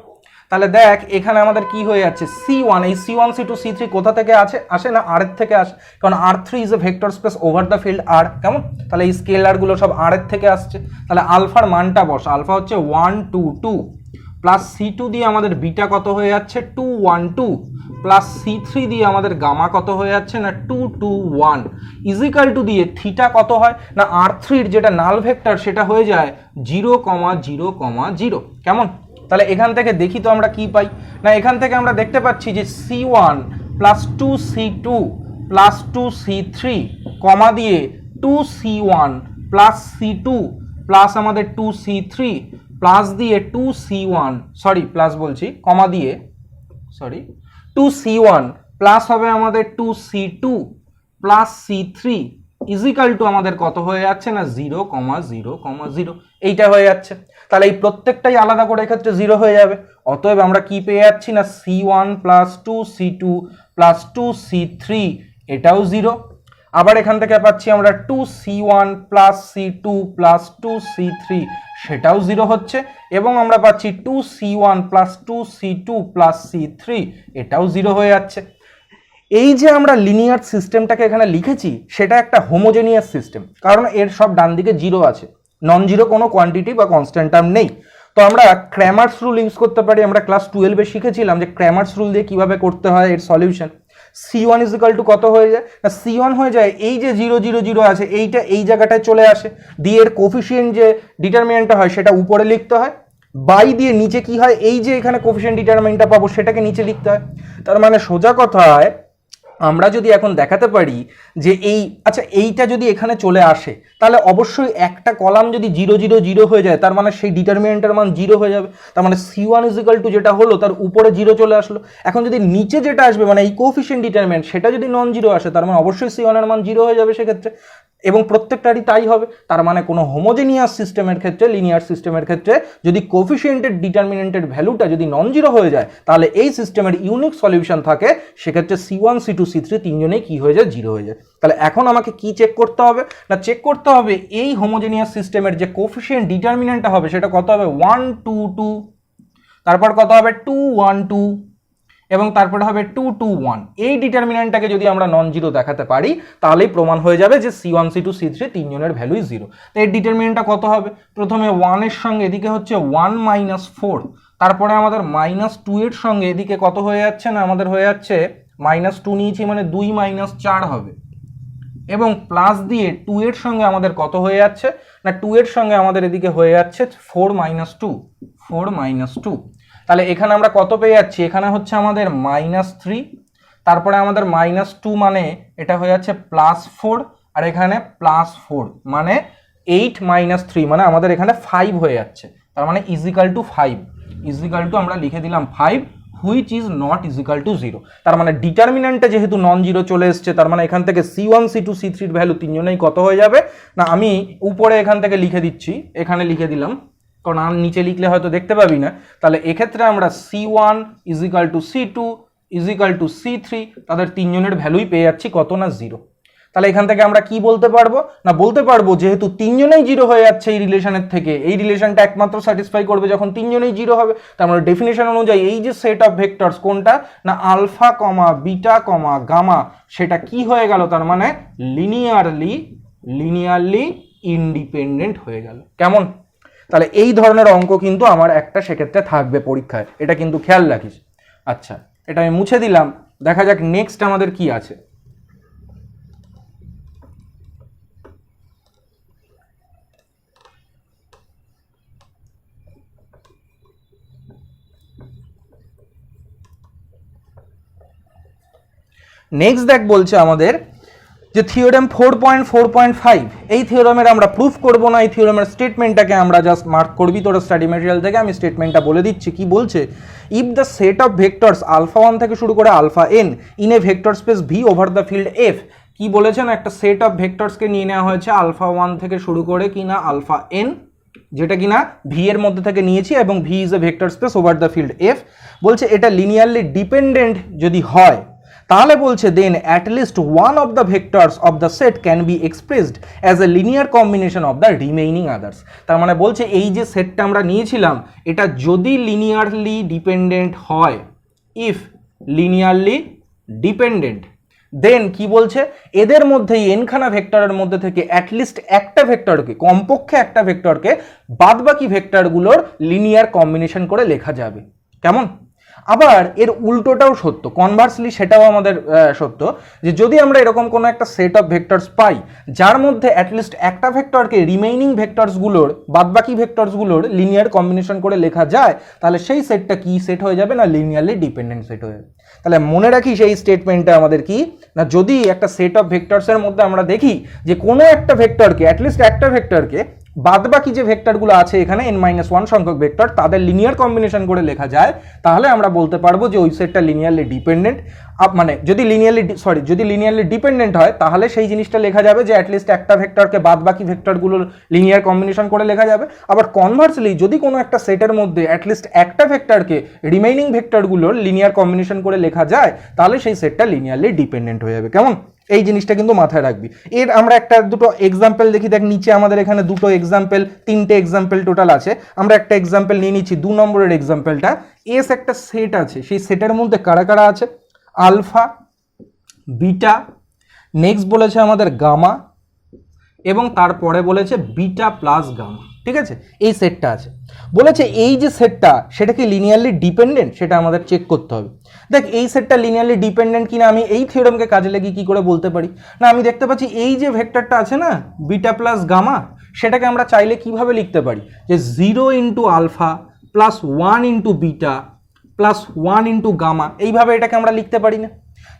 তাহলে দেখ এখানে আমাদের কি হয়ে যাচ্ছে C1, এই C1 C2 C3 কোথা থেকে আসে না R এর থেকে আসে, কারণ R3 is a vector space over the field R। কেমন, তাহলে এই স্কেলারগুলো সব R এর থেকে আসছে। তাহলে আলফার মানটা বস, আলফা হচ্ছে 1, 2, 2 প্লাস C2 দিয়ে আমাদের বিটা কত হয়ে যাচ্ছে 2, 1, 2 প্লাস C3 দিয়ে আমাদের গামা কত হয়ে যাচ্ছে না 2, 2, 1 ইজিক্যাল টু দিয়ে থিটা কত হয় না R3-র যেটা নাল ভেক্টর সেটা হয়ে যায় 0, 0, 0। কেমন, তাহলে এখান থেকে দেখি তো আমরা কি পাই না, এখান থেকে আমরা দেখতে পাচ্ছি যে C1 plus 2C2 plus 2C3 কমা দিয়ে 2C1 প্লাস C2 প্লাস আমাদের 2C3 প্লাস দিয়ে 2C1 সরি প্লাস বলছি কমা দিয়ে 2C1 প্লাস হবে আমাদের 2C2 plus C3 is equal to আমাদের কত হয়ে যাচ্ছে না 0, 0, 0 এইটা হয়ে যাচ্ছে। তাহলে এই প্রত্যেকটাই আলাদা করে এক্ষেত্রে 0 হয়ে যাবে। অতএব আমরা কি পেয়ে যাচ্ছি না C1 plus 2C2 plus 2C3 এটাও 0। আবার এখান থেকে পাচ্ছি আমরা 2C1 plus C2 plus 2C3 সেটাও 0 হচ্ছে এবং আমরা পাচ্ছি 2C1 plus 2C2 plus C3 এটাও 0 হয়ে যাচ্ছে। এই যে আমরা লিনিয়ার সিস্টেমটাকে এখানে লিখেছি সেটা একটা হোমোজেনিয়াস সিস্টেম, কারণ এর সব ডান দিকে 0 আছে, নন জিরো কোনো কোয়ান্টিটি বা কনস্ট্যান্ট টার্ম নেই। তো আমরা ক্র্যামার্স রুল ইউজ করতে পারি। আমরা ক্লাস 12-এ শিখেছিলাম যে ক্র্যামার্স রুল দিয়ে কিভাবে করতে হয় এর সলিউশন। C1 ইজিক্যাল টু কত হয়ে যায় না C1 হয়ে যায় এই যে 0, 0, 0 আছে এইটা এই জায়গাটায় চলে আসে, দিয়ে এর কোফিশিয়েন্ট যে ডিটারমিনেন্টটা হয় সেটা উপরে লিখতে হয়, বাই দিয়ে নিচে কি হয় এই যে এখানে কোফিশিয়েন্ট ডিটারমিনেন্টটা পাবো সেটাকে নিচে লিখতে হয়। তার মানে সোজা কথায় আমরা যদি এখন দেখাতে পারি যে এই আচ্ছা এইটা যদি এখানে চলে আসে তাহলে অবশ্যই একটা কলাম যদি 0, 0, 0 হয়ে যায় তার মানে সেই ডিটারমিনেন্টের মান 0 হয়ে যাবে। তার মানে C1 ইজিক্যাল টু যেটা হলো তার উপরে 0 চলে আসলো। এখন যদি নিচে যেটা আসবে মানে এই কোফিশিয়েন্ট ডিটারমিনেন্ট সেটা যদি নন জিরো আসে তার মানে অবশ্যই C1 এর মান 0 হয়ে যাবে সেক্ষেত্রে, এবং প্রত্যেকটারই তাই হবে। তার মানে কোনো হোমোজেনিয়াস সিস্টেমের ক্ষেত্রে লিনিয়ার সিস্টেমের ক্ষেত্রে যদি কোফিশিয়েন্টের ডিটারমিনেন্টের ভ্যালুটা যদি নন জিরো হয়ে যায় তাহলে এই সিস্টেমের ইউনিক সলিউশন থাকে, সেক্ষেত্রে C1 C2 C3 তিনজনেই কি হয়ে যায় 0 হয়ে যায়। তাহলে এখন আমাকে কি চেক করতে হবে না চেক করতে হবে এই হোমোজেনিয়াস সিস্টেমের যে কোফিশিয়েন্ট ডিটারমিনেন্টটা হবে সেটা কত হবে 1, 2, 2, তারপর কত হবে 2, 1, 2 এবং তারপরে হবে 2, 2, 1। এই ডিটারমিনেন্টটাকে যদি আমরা নন জিরো দেখাতে পারি তাহলেই প্রমাণ হয়ে যাবে যে C1 C2 C3 তিনজনের ভ্যালুই 0। তো এই ডিটারমিনেন্টটা কত হবে, প্রথমে 1 এর সঙ্গে এদিকে হচ্ছে 1 - 4, তারপরে আমাদের -2 এর সঙ্গে এদিকে কত হয়ে যাচ্ছে না আমাদের হয়ে যাচ্ছে -2 নিয়েছি মানে 2 - 4 হবে, এবং প্লাস দিয়ে 2 এর সঙ্গে আমাদের কত হয়ে যাচ্ছে না 2 এর সঙ্গে আমাদের এদিকে হয়ে যাচ্ছে 4 - 2। তাহলে এখানে আমরা কত পেয়ে যাচ্ছি, এখানে হচ্ছে আমাদের -3, তারপরে আমাদের -2 মানে এটা হয়ে যাচ্ছে +4, আর এখানে +4, মানে 8 - 3, মানে আমাদের এখানে 5 হয়ে যাচ্ছে। তার মানে ইজিক্যাল টু 5, ইজিক্যাল টু আমরা লিখে দিলাম 5, which is not equal to 0। তার মানে ডিটারমিন্যান্টে যেহেতু নন জিরো চলে এসছে, তার মানে এখান থেকে C1 C2 C3 ভ্যালু তিনজনেই কত হয়ে যাবে না, আমি উপরে এখান থেকে লিখে দিচ্ছি, এখানে লিখে দিলাম, কারণ আর নিচে লিখলে হয়তো দেখতে পাবি না। তাহলে এক্ষেত্রে আমরা C1 is equal two C2 is equal two C3 তাদের তিনজনের ভ্যালুই পেয়ে যাচ্ছি কত না 0। তাহলে এখান থেকে আমরা কি বলতে পারবো না, বলতে পারবো যেহেতু তিনজনেই 0 হয়ে যাচ্ছে এই রিলেশনের থেকে, এই রিলেশনটা একমাত্র স্যাটিসফাই করবে যখন তিনজনেই 0 হবে। তার মানে ডেফিনেশন অনুযায়ী এই যে সেট অফ ভেক্টরস কোনটা না আলফা কমা বিটা কমা গামা, সেটা কি হয়ে গেল, তার মানে লিনিয়ারলি ইন্ডিপেন্ডেন্ট হয়ে গেল। কেমন? তাহলে এই ধরনের অঙ্ক কিন্তু আমার একটা সেক্ষেত্রে থাকবে পরীক্ষায়, এটা কিন্তু খেয়াল রাখিস। আচ্ছা, এটা আমি মুছে দিলাম। দেখা যাক নেক্সট আমাদের কি আছে। নেক্সট দেখ বলছে আমাদের যে থিওরেম 4.4.5, এই থিওরেমের আমরা প্রুফ করব না, এই থিওরেমের স্টেটমেন্টটাকে আমরা জাস্ট মার্ক করবি তোরা স্টাডি ম্যাটেরিয়াল থেকে। আমি স্টেটমেন্টটা বলে দিচ্ছি কি বলছে। If the set of vectors alpha 1 থেকে শুরু করে alpha n in a vector space V over the field F, কি বলেছেন একটা সেট অফ ভেক্টরসকে নিয়ে নেওয়া হয়েছে আলফা 1 থেকে শুরু করে কিনা আলফা n, যেটা কিনা ভি এর মধ্যে থেকে নিয়েছি, এবং V is a vector space over the field F. বলছে এটা লিনিয়ারলি ডিপেন্ডেন্ট যদি হয়, তাহলে বলছে then at least one of the vectors of the set can be expressed as a linear combination of the remaining others. তার মানে বলছে এই যে সেটটা আমরা নিয়েছিলাম এটা যদি লিনিয়ারলি ডিপেন্ডেন্ট হয়, ইফ লিনিয়ারলি ডিপেন্ডেন্ট, দেন কি বলছে এদের মধ্যে এনখানা ভেক্টরের মধ্যে থেকে অ্যাটলিস্ট একটা ভেক্টরকে, কমপক্ষে একটা ভেক্টরকে বাদবাকি ভেক্টরগুলোর লিনিয়ার কম্বিনেশন করে লেখা যাবে। কেমন? আবার এর উল্টোটাও সত্য, কনভার্সলি সেটাও আমাদের সত্য, যে যদি আমরা এরকম কোনো একটা সেট অফ ভেক্টরস পাই যার মধ্যে অ্যাটলিস্ট একটা ভেক্টরকে রিমেইনিং ভেক্টরসগুলোর বাদবাকি ভেক্টরসগুলোর লিনিয়ার কম্বিনেশন করে লেখা যায়, তাহলে সেই সেটটা কি সেট হয়ে যাবে না লিনিয়ারলি ডিপেন্ডেন্ট সেট হয়ে যাবে। তাহলে মনে রাখি সেই স্টেটমেন্টটা আমাদের কি না, যদি একটা সেট অফ ভেক্টরসের মধ্যে আমরা দেখি যে কোনো একটা ভেক্টরকে, অ্যাটলিস্ট একটা ভেক্টরকে বাদবাকি যে ভেক্টরগুলো আছে এখানে n-1 সংখ্যক ভেক্টর তাদের লিনিয়ার কম্বিনেশন করে লেখা যায়, তাহলে আমরা বলতে পারবো যে ওই সেটটা লিনিয়ারলি ডিপেন্ডেন্ট। মানে যদি লিনিয়ারলি ডিপেন্ডেন্ট হয় তাহলে সেই জিনিসটা লেখা যাবে যে অ্যাটলিস্ট একটা ভেক্টরকে বাদবাকি ভেক্টরগুলোর লিনিয়ার কম্বিনেশন করে লেখা যাবে। আবার কনভার্সলি যদি কোনো একটা সেটের মধ্যে অ্যাটলিস্ট একটা ভেক্টরকে রিমেইনিং ভেক্টরগুলোর লিনিয়ার কম্বিনেশন করে লেখা যায়, তাহলে সেই সেটটা লিনিয়ারলি ডিপেন্ডেন্ট হয়ে যাবে। কেমন? এই জিনিসটা কিন্তু মাথায় রাখবি। এর আমরা একটা দুটো এক্সাম্পল দেখি। দেখ নিচে আমাদের এখানে দুটো এক্সাম্পল, তিনটে এক্সাম্পল টোটাল আছে। আমরা একটা এক্সাম্পল নিয়ে নিচ্ছি, 2 নম্বরের এক্সাম্পলটা। এস একটা সেট আছে, সেই সেটের মধ্যে কারা কারা আছে, আলফা, বিটা, নেক্সট বলেছে আমাদের গামা, এবং তারপরে বলেছে বিটা প্লাস গামা। ঠিক আছে, এই সেটটা আছে। বলেছে এই যে সেটটা সেটা কি লিনিয়ারলি ডিপেন্ডেন্ট, সেটা আমাদের চেক করতে হবে। দেখ এই সেটটা লিনিয়ারলি ডিপেন্ডেন্ট কিনা আমি এই থিওরেমকে কাজে লাগিয়ে কি করে বলতে পারি না, আমি দেখতে পাচ্ছি এই যে ভেক্টরটা আছে না বিটা প্লাস গামা, সেটাকে আমরা চাইলে কিভাবে লিখতে পারি যে 0 into alpha plus 1 into beta plus 1 into gamma, এইভাবে এটাকে আমরা লিখতে পারি না।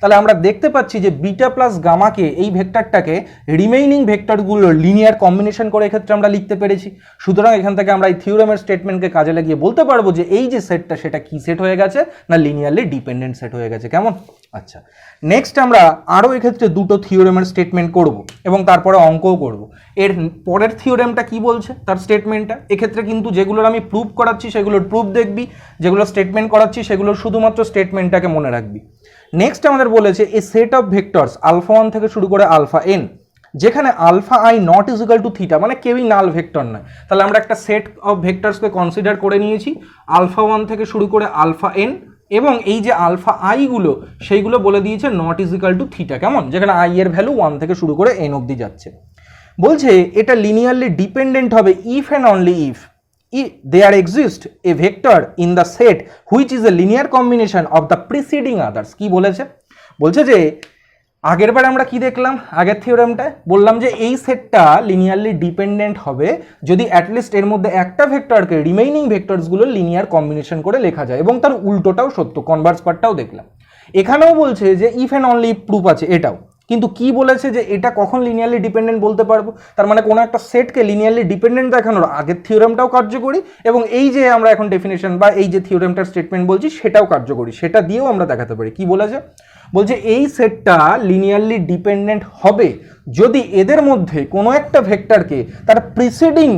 তাহলে আমরা দেখতে পাচ্ছি যে বিটা প্লাস গামাকে, এই ভেক্টরটাকে রিমেইনিং ভেক্টরগুলোর লিনিয়ার কম্বিনেশন করে এক্ষেত্রে আমরা লিখতে পেরেছি। সুতরাং এখান থেকে আমরা এই থিওরেমের স্টেটমেন্টকে কাজে লাগিয়ে বলতে পারবো যে এই যে সেটটা সেটা কি সেট হয়ে গেছে না লিনিয়ারলি ডিপেন্ডেন্ট সেট হয়ে গেছে। কেমন? আচ্ছা, নেক্সট আমরা আরও এক্ষেত্রে দুটো থিওরেমের স্টেটমেন্ট করব এবং তারপরে অঙ্কও করব। এর পরের থিওরেমটা কি বলছে তার স্টেটমেন্টটা, এক্ষেত্রে কিন্তু যেগুলোর আমি প্রুফ করাচ্ছি সেগুলোর প্রুফ দেখবি, যেগুলো স্টেটমেন্ট করাচ্ছি সেগুলোর শুধুমাত্র স্টেটমেন্টটাকে মনে রাখবি। নেক্সট আমাদের বলেছে a set of vectors alpha 1 থেকে শুরু করে আলফা n, যেখানে alpha i not equal to theta, মানে কেউই নাল ভেক্টর নয়। তাহলে আমরা একটা সেট অফ ভেক্টরসকে কনসিডার করে নিয়েছি আলফা 1 থেকে শুরু করে আলফা n, এবং এই যে আলফা i গুলো সেইগুলো বলে দিয়েছে নট ইজিক্যাল টু থিটা। কেমন? যেখানে i এর ভ্যালু 1 থেকে শুরু করে n অবধি যাচ্ছে। বলছে এটা লিনিয়ারলি ডিপেন্ডেন্ট হবে if and only if there exists a vector in the set which is a linear combination of the preceding others। কি বলেছে? বলছে যে আগের বার আমরা কি দেখলাম, আগের থিওরেমটায় বললাম যে এই সেটটা লিনিয়ারলি ডিপেন্ডেন্ট হবে যদি অ্যাটলিস্ট এর মধ্যে একটা ভেক্টরকে রিমেইনিং ভেক্টরসগুলো লিনিয়ার কম্বিনেশন করে লেখা যায়, এবং তার উল্টোটাও সত্য, কনভার্স পার্টটাও দেখলাম। এখানেও বলছে যে if and only if proof আছে এটাও। কিন্তু কি বলেছে যে এটা কখন লিনিয়ারলি ডিপেন্ডেন্ট বলতে পারবো, তার মানে কোনো একটা সেটকে লিনিয়ারলি ডিপেন্ডেন্ট দেখানোর আগের থিওরেমটাও কার্যকরী এবং এই যে আমরা এখন ডেফিনেশন বা এই যে থিওরেমটার স্টেটমেন্ট বলছি সেটাও কার্যকরী, সেটা দিয়েও আমরা দেখাতে পারি। কি বলেছে, বলছে এই সেটটা লিনিয়ারলি ডিপেন্ডেন্ট হবে যদি এদের মধ্যে কোনো একটা ভেক্টরকে তার প্রিসিডিং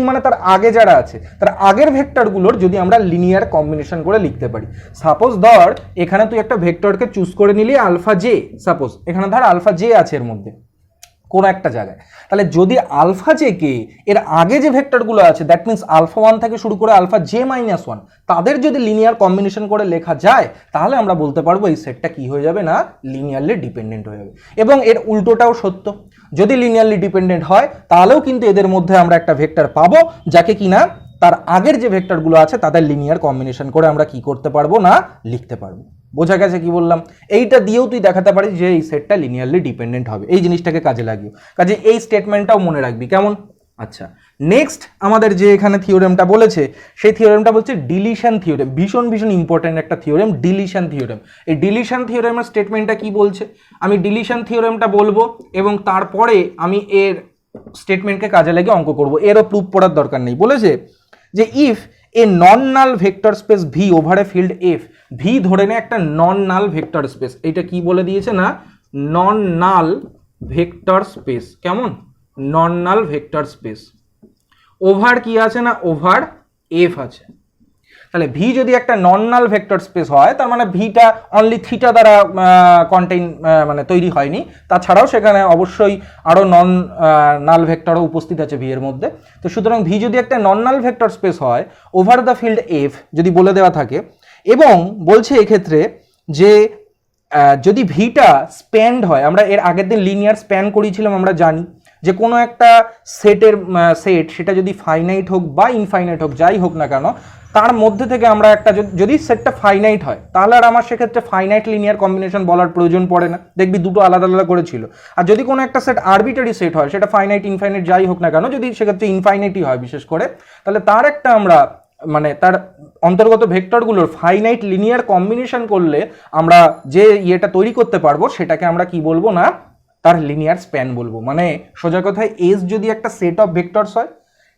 মানে তার আগে যারা আছে তার আগের ভেক্টরগুলোর যদি আমরা লিনিয়ার কম্বিনেশন করে লিখতে পারি। সাপোজ ধর এখানে তুই একটা ভেক্টরকে চুজ করে নিলি আলফা জে, সাপোজ এখানে ধর আলফা জে আছে এর মধ্যে কোনো একটা জায়গায়, তাহলে যদি আলফা জে কে এর আগে যে ভেক্টরগুলো আছে দ্যাট মিনস আলফা 1 থেকে শুরু করে আলফা জে মাইনাস 1 তাদের যদি লিনিয়ার কম্বিনেশন করে লেখা যায় তাহলে আমরা বলতে পারবো এই সেটটা কি হয়ে যাবে না লিনিয়ারলি ডিপেন্ডেন্ট হয়ে যাবে। এবং এর উল্টোটাও সত্য, যদি লিনিয়ারলি ডিপেন্ডেন্ট হয় তাহলেও কিন্তু এদের মধ্যে আমরা একটা ভেক্টর পাবো যাকে কিনা তার আগের যে ভেক্টরগুলো আছে তাদের লিনিয়ার কম্বিনেশন করে আমরা কি করতে পারবো না লিখতে পারবো। বোঝা গেছে কি বললাম? এইটা দিয়েও তুই দেখাতে পারিস যে এই সেটটা লিনিয়ারলি ডিপেন্ডেন্ট হবে, এই জিনিসটাকে কাজে লাগিও, কাজে এই স্টেটমেন্টটাও মনে রাখবি কেমন। আচ্ছা, নেক্সট আমাদের যে এখানে থিওরেমটা বলেছে সেই থিওরেমটা বলছে ডিলিশন থিওরেম, ভীষণ ভীষণ ইম্পর্টেন্ট একটা থিওরেম, ডিলিশন থিওরেম। এই ডিলিশন থিওরেমের স্টেটমেন্টটা কি বলছে, আমি ডিলিশন থিওরেমটা বলবো এবং তারপরে আমি এর স্টেটমেন্টকে কাজে লাগিয়ে অঙ্ক করব, এরও প্রুফ পড়ার দরকার নেই। বলেছে যে if a non null vector space V over a field F, V ধরে নে একটা নন নাল ভেক্টর স্পেস, এটা কি বলে দিয়েছে না নন নাল ভেক্টর স্পেস, কেমন নন নাল ভেক্টর স্পেস, ওভার কি আছে না ওভার এফ আছে। তাহলে ভি যদি একটা নন নাল ভেক্টর স্পেস হয় তার মানে ভিটা অনলি থিটা দ্বারা কন্টেইন মানে তৈরি হয়নি, তাছাড়াও সেখানে অবশ্যই আরও নন নাল ভেক্টরও উপস্থিত আছে ভি এর মধ্যে। তো সুতরাং ভি যদি একটা নন নাল ভেক্টর স্পেস হয় ওভার দ্য ফিল্ড এফ যদি বলে দেওয়া থাকে, এবং বলছে এক্ষেত্রে যে যদি ভিটা স্প্যান্ড হয়, আমরা এর আগের দিন লিনিয়ার স্প্যান করিয়েছিলাম, আমরা জানি যে কোনো একটা সেটের সেট সেটা যদি ফাইনাইট হোক বা ইনফাইনাইট হোক যাই হোক না কেন তার মধ্যে থেকে আমরা একটা যদি সেটটা ফাইনাইট হয় তাহলে আর আমার সেক্ষেত্রে ফাইনাইট লিনিয়ার কম্বিনেশন বলার প্রয়োজন পড়ে না, দেখবি দুটো আলাদা আলাদা করেছিল। আর যদি কোনো একটা সেট আরবিটারি সেট হয় সেটা ফাইনাইট ইনফাইনাইট যাই হোক না কেন, যদি সেক্ষেত্রে ইনফাইনাইটই হয় বিশেষ করে, তাহলে তার একটা আমরা মানে তার অন্তর্গত ভেক্টরগুলোর ফাইনাইট লিনিয়ার কম্বিনেশন করলে আমরা যে ইয়েটা তৈরি করতে পারবো সেটাকে আমরা কি বলবো না তার লিনিয়ার স্প্যান বলবো। মানে সোজা কথায় এস যদি একটা সেট অফ ভেক্টরস হয়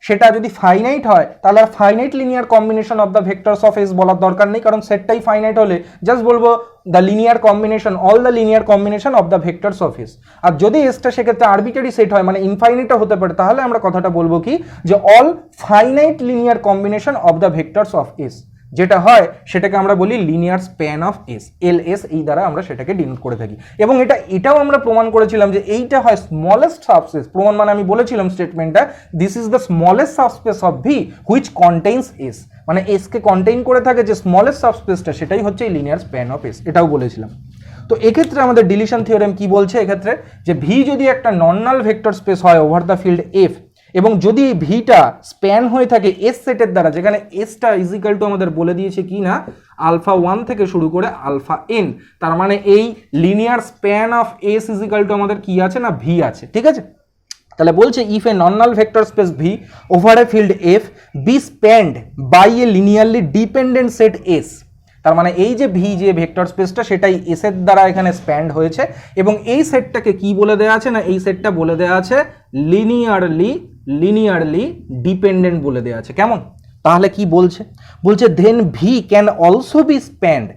সেটা যদি ফাইনাইট হয় তাহলে আর finite linear combination of the vectors of S বলার দরকার নেই, কারণ সেটটাই ফাইনাইট হলে জাস্ট বলবো the linear combination all the linear combination of the vectors of S. আর যদি এসটা সেক্ষেত্রে আরবিটারি সেট হয় মানে ইনফাইনাইটও হতে পারে, তাহলে আমরা কথাটা বলবো কি যে all finite linear combination of the vectors of S, যেটা হয় সেটাকে আমরা বলি linear span of S, L S, এই দ্বারা আমরা সেটাকে ডিনোট করে থাকি। এবং এটাও আমরা প্রমাণ করেছিলাম যে এইটা হয় স্মলেস্ট সাবস্পেস, প্রমাণ মানে আমি বলেছিলাম স্টেটমেন্টটা this is the smallest subspace of V which contains S, মানে এস কে কন্টেইন করে থাকে যে স্মলেস্ট সাবস্পেসটা সেটাই হচ্ছে এই লিনিয়ার স্প্যান অফ এস, এটাও বলেছিলাম। তো এক্ষেত্রে আমাদের ডিলিশন থিওরেম কি বলছে এক্ষেত্রে যে ভি যদি একটা নন নাল ভেক্টর স্পেস হয় ওভার দ্য ফিল্ড এফ এবং যদি এই ভিটা স্প্যান হয়ে থাকে এস সেটের দ্বারা, যেখানে এসটা ইজিক্যাল টু আমাদের বলে দিয়েছে কি না আলফা 1 থেকে শুরু করে আলফা এন, তার মানে এই linear span of S is equal to আমাদের কি আছে না ভি আছে, ঠিক আছে। তাহলে বলছে if a non null vector space V over a field F be spanned by a linearly dependent set S, তার মানে এই যে ভি যে ভেক্টর স্পেসটা সেটাই এস এর দ্বারা এখানে স্প্যান্ড হয়েছে এবং এই সেটটাকে কি বলে দেওয়া আছে না এই সেটটা বলে দেওয়া আছে লিনিয়ারলি ডিপেন্ডেন্ট বলে দেওয়া আছে, কেমন। তাহলে কি বলছে, বলছে then V can also be spanned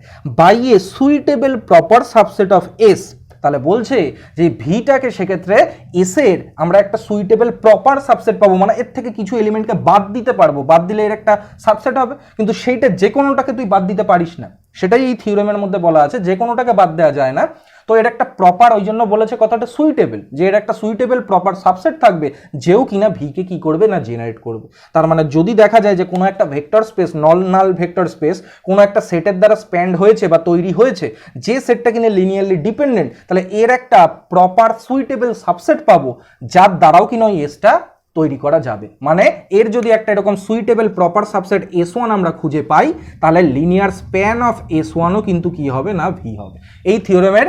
by a suitable proper subset of S, তাহলে বলছে যে ভিটাকে সেক্ষেত্রে এসের আমরা একটা সুইটেবল প্রপার সাবসেট পাবো, মানে এর থেকে কিছু এলিমেন্টকে বাদ দিতে পারবো, বাদ দিলে এর একটা সাবসেট হবে, কিন্তু সেইটা যে কোনোটাকে তুই বাদ দিতে পারিস না, সেটাই এই থিওরেমের মধ্যে বলা আছে, যে কোনোটাকে বাদ দেওয়া যায় না। তো এর একটা প্রপার, ওই জন্য বলেছে কথাটা সুইটেবল, যে এর একটা সুইটেবল প্রপার সাবসেট থাকবে যেও কিনা ভিকে কি করবে না জেনারেট করবে। তার মানে যদি দেখা যায় যে কোনো একটা ভেক্টর স্পেস নন নাল ভেক্টর স্পেস কোনো একটা সেটের দ্বারা স্প্যান্ড হয়েছে বা তৈরি হয়েছে যে সেটটা কিনা লিনিয়ারলি ডিপেন্ডেন্ট, তাহলে এর একটা প্রপার সুইটেবল সাবসেট পাবো যার দ্বারাও কিনা ওই এসটা তৈরি করা যাবে। মানে এর যদি একটা এরকম সুইটেবল প্রপার সাবসেট S1 আমরা খুঁজে পাই তাহলে লিনিয়ার স্প্যান অফ S1ও কিন্তু কি হবে না ভি হবে। এই থিওরেমের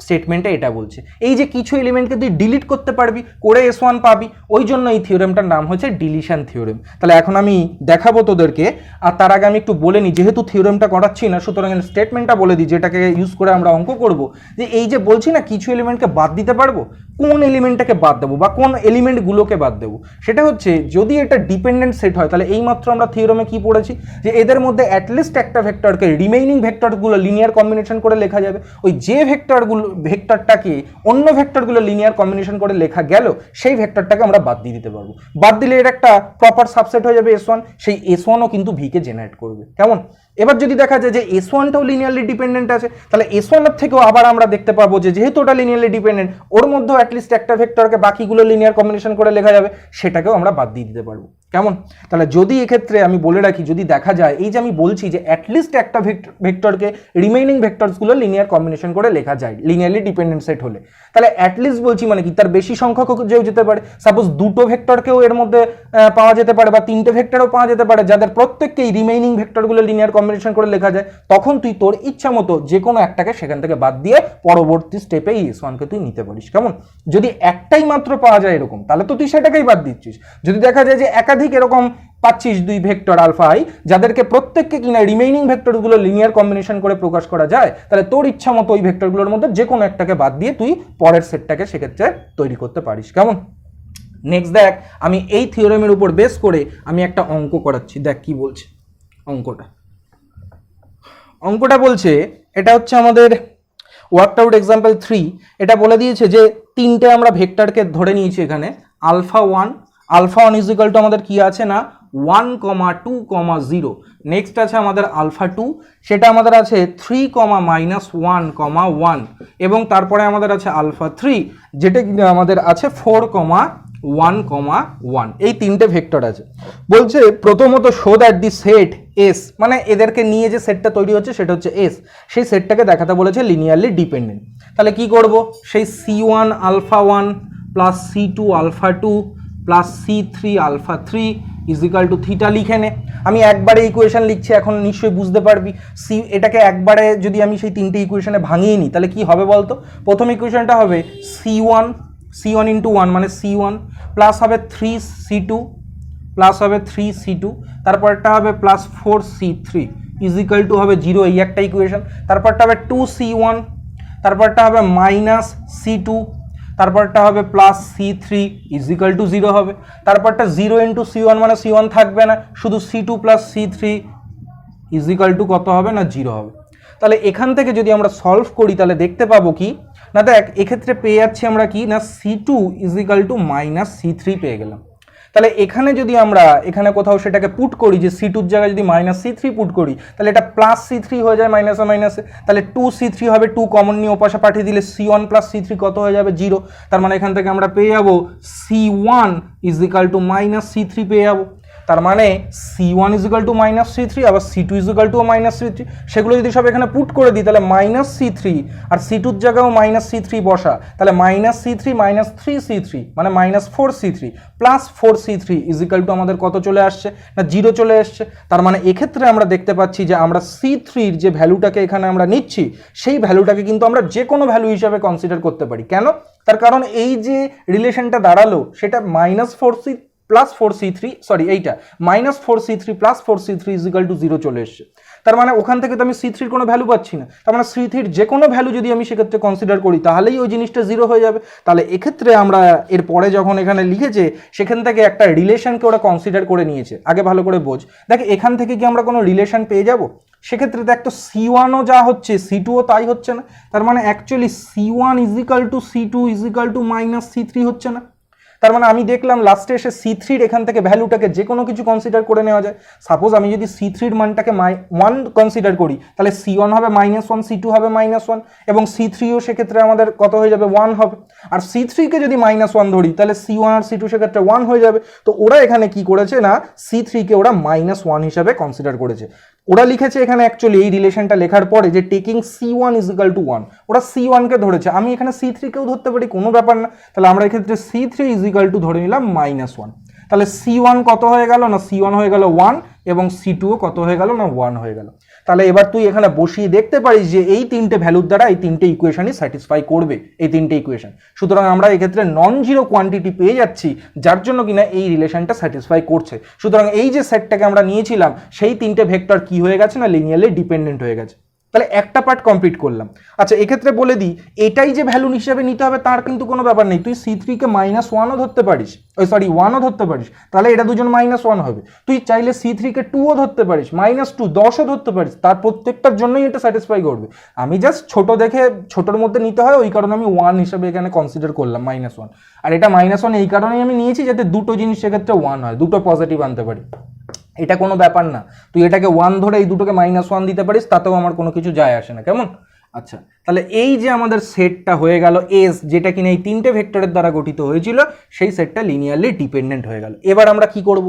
স্টেটমেন্টে এটা বলছে। এই যে কিছু এলিমেন্টকে তুই ডিলিট করতে পারবি, করে S1 পাবি, ওই জন্য এই থিওরেমটার নাম হচ্ছে ডিলিশন থিওরেম। তাহলে এখন আমি দেখাবো তোদেরকে, আর তার আগে আমি একটু বলে নিই, যেহেতু থিওরেমটা করাচ্ছি না সুতরাং স্টেটমেন্টটা বলে দিই যেটাকে ইউজ করে আমরা অঙ্ক করব। যে এই যে বলছি না কিছু এলিমেন্টকে বাদ দিতে পারবো, কোন এলিমেন্টটাকে বাদ দেবো বা কোন এলিমেন্টগুলোকে বাদ দেবো, সেটা হচ্ছে যদি এটা ডিপেন্ডেন্ট সেট হয় তাহলে এইমাত্র আমরা থিওরেমে কি পড়েছি যে এদের মধ্যে অ্যাটলিস্ট একটা ভেক্টরকে রিমেইনিং ভেক্টরগুলো লিনিয়ার কম্বিনেশন করে লেখা যাবে। ওই যে ভেক্টরটাকে অন্য ভেক্টরগুলো লিনিয়ার কম্বিনেশন করে লেখা গেল সেই ভেক্টরটাকে আমরা বাদ দিয়ে দিতে পারবো। বাদ দিলে এর একটা প্রপার সাবসেট হয়ে যাবে S1, সেই S1ও কিন্তু ভিকে জেনারেট করবে। কেমন? এবার যদি দেখা যায় যে S1টাও লিনিয়ারলি ডিপেন্ডেন্ট আছে, তাহলে S1 এর থেকেও আবার আমরা দেখতে পাবো যে যেহেতু ওটা লিনিয়ারলি ডিপেন্ডেন্ট, ওর মধ্যেও অ্যাটলিস্ট একটা ভেক্টরকে বাকিগুলো লিনিয়ার কম্বিনেশন করে লেখা যাবে, সেটাকেও আমরা বাদ দিয়ে দিতে পারবো। কেমন? তাহলে যদি এক্ষেত্রে আমি বলে রাখি, যদি দেখা যায় এই যে আমি বলছি যে অ্যাটলিস্ট একটা ভেক্টরকে রিমেইনিং ভেক্টরসগুলো লিনিয়ার কম্বিনেশন করে লেখা যায় লিনিয়ারলি ডিপেন্ডেন্ট সেট হলে, তাহলে অ্যাটলিস্ট বলছি মানে কি তার বেশি সংখ্যক যেও যেতে পারে। সাপোজ দুটো ভেক্টরকেও এর মধ্যে পাওয়া যেতে পারে বা তিনটে ভেক্টরও পাওয়া যেতে পারে যাদের প্রত্যেককেই রিমেইনিং ভেক্টরগুলো লিনিয়ার কম্বিনেশন করে লেখা যায়। তখন তুই তোর ইচ্ছা মতো যে কোনো একটাকে সেখান থেকে বাদ দিয়ে পরবর্তী স্টেপে এই S1কে তুই নিতে পারিস। কেমন? যদি একটাই মাত্র পাওয়া যায় এরকম, তাহলে তো তুই সেটাকেই বাদ দিচ্ছিস। যদি দেখা যায় যে একাধিক এরকম পাচ্ছিস দুই ভেক্টর আলফা আই যাদেরকে প্রত্যেককে কিনা রিমেইনিং ভেক্টরগুলো লিনিয়ার কম্বিনেশন করে প্রকাশ করা যায়, তাহলে তোর ইচ্ছা মতো ওই ভেক্টরগুলোর মধ্যে যে কোনো একটাকে বাদ দিয়ে তুই পরের সেটটাকে সেক্ষেত্রে তৈরি করতে পারিস। কেমন? নেক্সট দেখ, আমি এই থিওরেমের উপর বেস করে আমি একটা অঙ্ক করাচ্ছি। দেখ কি বলছে অঙ্কটা বলছে, এটা হচ্ছে আমাদের ওয়ার্কড আউট এক্সাম্পল 3। এটা বলে দিয়েছে যে তিনটে আমরা ভেক্টরকে ধরে নিয়েছি এখানে, alpha one is equal to আমাদের কি আছে না 1, 2, 0। নেক্সট আছে আমাদের আলফা 2, সেটা আমাদের আছে 3, -1, 1 এবং তারপরে আমাদের আছে আলফা 3 যেটা আমাদের আছে 4, 1, 1। এই তিনটে ভেক্টর আছে। বলছে প্রথমত show that the set S, মানে এদেরকে নিয়ে যে সেটটা তৈরি হচ্ছে সেটা হচ্ছে এস, সেই সেটটাকে দেখাতে বলেছে লিনিয়ারলি ডিপেন্ডেন্ট। তাহলে কি করব, সেই C1 আলফা 1 প্লাস C2 আলফা 2 প্লাস C3 alpha 3 is equal to theta লিখে নে। আমি একবারে ইকুয়েশন লিখছি, এখন নিশ্চয়ই বুঝতে পারবি এটাকে একবারে যদি আমি সেই তিনটে ইকুয়েশনে ভাঙিয়ে নিই তাহলে কি হবে বলতো। প্রথম ইকুয়েশনটা হবে C1 ইন্টু 1 মানে C1 প্লাস হবে 3C2 প্লাস হবে 3C2, তারপরটা হবে plus 4C3 is equal two হবে 0, এই একটা ইকুয়েশন। তারপরটা হবে 2C1, তারপরটা হবে মাইনাস C2, তারপরটা হবে plus C3 is equal two 0 হবে। তারপরটা 0 ইন্টু C1 মানে C1 থাকবে না, শুধু C2 plus C3 is equal two কত হবে না 0 হবে। তাহলে এখান থেকে যদি আমরা সলভ করি তাহলে দেখতে পাবো কি না, দেখ এক্ষেত্রে পেয়ে যাচ্ছি আমরা কি না C2 is equal two minus C3 পেয়ে গেলাম। তাহলে এখানে যদি আমরা এখানে কোথাও সেটাকে পুট করি যে C2 এর জায়গায় যদি -C3 পুট করি তাহলে এটা প্লাস C3 হয়ে যায় মাইনাসে মাইনাসে, তাহলে 2C3 হবে, 2 কমন নিয়ে ওপাশে পাঠিয়ে দিলে C1 প্লাস C3 কত হয়ে যাবে 0। তার মানে এখান থেকে আমরা পেয়ে যাবো C1 is equal two -C3 পেয়ে যাবো। তার মানে C1 is equal two -C3 আবার C2 is equal two -C3, সেগুলো যদি সব এখানে পুট করে দিই তাহলে -C3 আর C2 এর জায়গায়ও -C3 বসা, তাহলে -C3 -3C3 মানে -4C3 plus 4C3 is equal to আমাদের কত চলে আসছে না 0 চলে আসছে। তার মানে এক্ষেত্রে আমরা দেখতে পাচ্ছি যে আমরা C3 এর যে ভ্যালুটাকে এখানে আমরা নিচ্ছি সেই ভ্যালুটাকে কিন্তু আমরা যে কোনো ভ্যালু হিসাবে কনসিডার করতে পারি। কেন? তার কারণ এই যে রিলেশনটা দাঁড়ালো সেটা -4C প্লাস 4C3 সরি এইটা -4C3 plus 4C3 is equal two 0 চলে এসছে। তার মানে ওখান থেকে তো আমি C3 এর কোনো ভ্যালু পাচ্ছি না, তার মানে C3 এর যে কোনো ভ্যালু যদি আমি সেক্ষেত্রে কনসিডার করি তাহলেই ওই জিনিসটা 0 হয়ে যাবে। তাহলে এক্ষেত্রে আমরা এর পরে যখন এখানে লিখেছে সেখান থেকে একটা রিলেশনকে ওরা কনসিডার করে নিয়েছে। আগে ভালো করে বোঝ, দেখ এখান থেকে কি আমরা কোনো রিলেশন পেয়ে যাব? সেক্ষেত্রে দেখ তো C1ও যা হচ্ছে C2ও তাই হচ্ছে না, তার মানে actually C1 is equal two C2 is equal two -C3 হচ্ছে না। তার মানে আমি দেখলাম লাস্টে এসে C3 এখান থেকে ভ্যালুটাকে যে কোনো কিছু কনসিডার করে নেওয়া যায়। সাপোজ আমি যদি C3 এর মানটাকে 1 কনসিডার করি তাহলে C1 হবে -1, C2 হবে -1 এবং C3ও সেক্ষেত্রে আমাদের কত হয়ে যাবে 1 হবে। আর C3কে যদি -1 ধরি তাহলে C1 আর C2 সেক্ষেত্রে 1 হয়ে যাবে। তো ওরা এখানে কি করেছে না C3কে ওরা -1 হিসাবে কনসিডার করেছে। ওরা লিখেছে এখানে অ্যাকচুয়ালি এই রিলেশনটা লেখার পরে যে taking C1 is equal two 1, ওরা C1কে ধরেছে, আমি এখানে C3কেও ধরতে পারি, কোনো ব্যাপার না। তাহলে আমরা এক্ষেত্রে C3 ইজ ইকুয়াল টু ধরে নিলাম -1। তাহলে C1 কত হয়ে গেল না C1 হয়ে গেল 1 এবং C2ও কত হয়ে গেল না 1 হয়ে গেল। তাহলে এবার তুই এখানে বসিয়ে দেখতে পারিস যে এই তিনটে ভ্যালুর দ্বারা এই তিনটে ইকুয়েশনই স্যাটিসফাই করবে, এই তিনটে ইকুয়েশন। সুতরাং আমরা এক্ষেত্রে নন জিরো কোয়ান্টিটি পেয়ে যাচ্ছি, যার জন্য কিনা এই রিলেশনটা স্যাটিসফাই করছে। সুতরাং এই যে সেটটাকে আমরা নিয়েছিলাম সেই তিনটে ভেক্টর কি হয়ে গেছে না লিনিয়ারলি ডিপেন্ডেন্ট হয়ে গেছে। তাহলে একটা পার্ট কমপ্লিট করলাম। আচ্ছা এক্ষেত্রে বলে দিই, এটাই যে ভ্যালু হিসেবে নিতে হবে তার কিন্তু কোনো ব্যাপার নেই। তুই C3 কে -1ও ধরতে পারিস, -1ও ধরতে পারিস, তাহলে এটা দুজন -1 হবে। তুই চাইলে C3 কে 2ও ধরতে পারিস, -2, 10ও ধরতে পারিস, তার প্রত্যেকটার জন্যই এটা স্যাটিসফাই করবে। আমি জাস্ট ছোট দেখে ছোটোর মধ্যে নিতে হয়, ওই কারণে আমি 1 হিসেবে এখানে কনসিডার করলাম -1। আর এটা -1 এই কারণেই আমি নিয়েছি যাতে দুটো জিনিস সেক্ষেত্রে 1 হয়, দুটো পজিটিভ আনতে পারি। এটা কোনো ব্যাপার না, তুই এটাকে 1 ধরে এই দুটোকে -1 দিতে পারিস, তাতেও আমার কোনো কিছু যায় আসে না, কেমন? আচ্ছা তাহলে এই যে আমাদের সেটটা হয়ে গেল এস, যেটা কিনা এই তিনটে ভেক্টরের দ্বারা গঠিত হয়েছিল, সেই সেটটা লিনিয়ারলি ডিপেন্ডেন্ট হয়ে গেল। এবার আমরা কি করব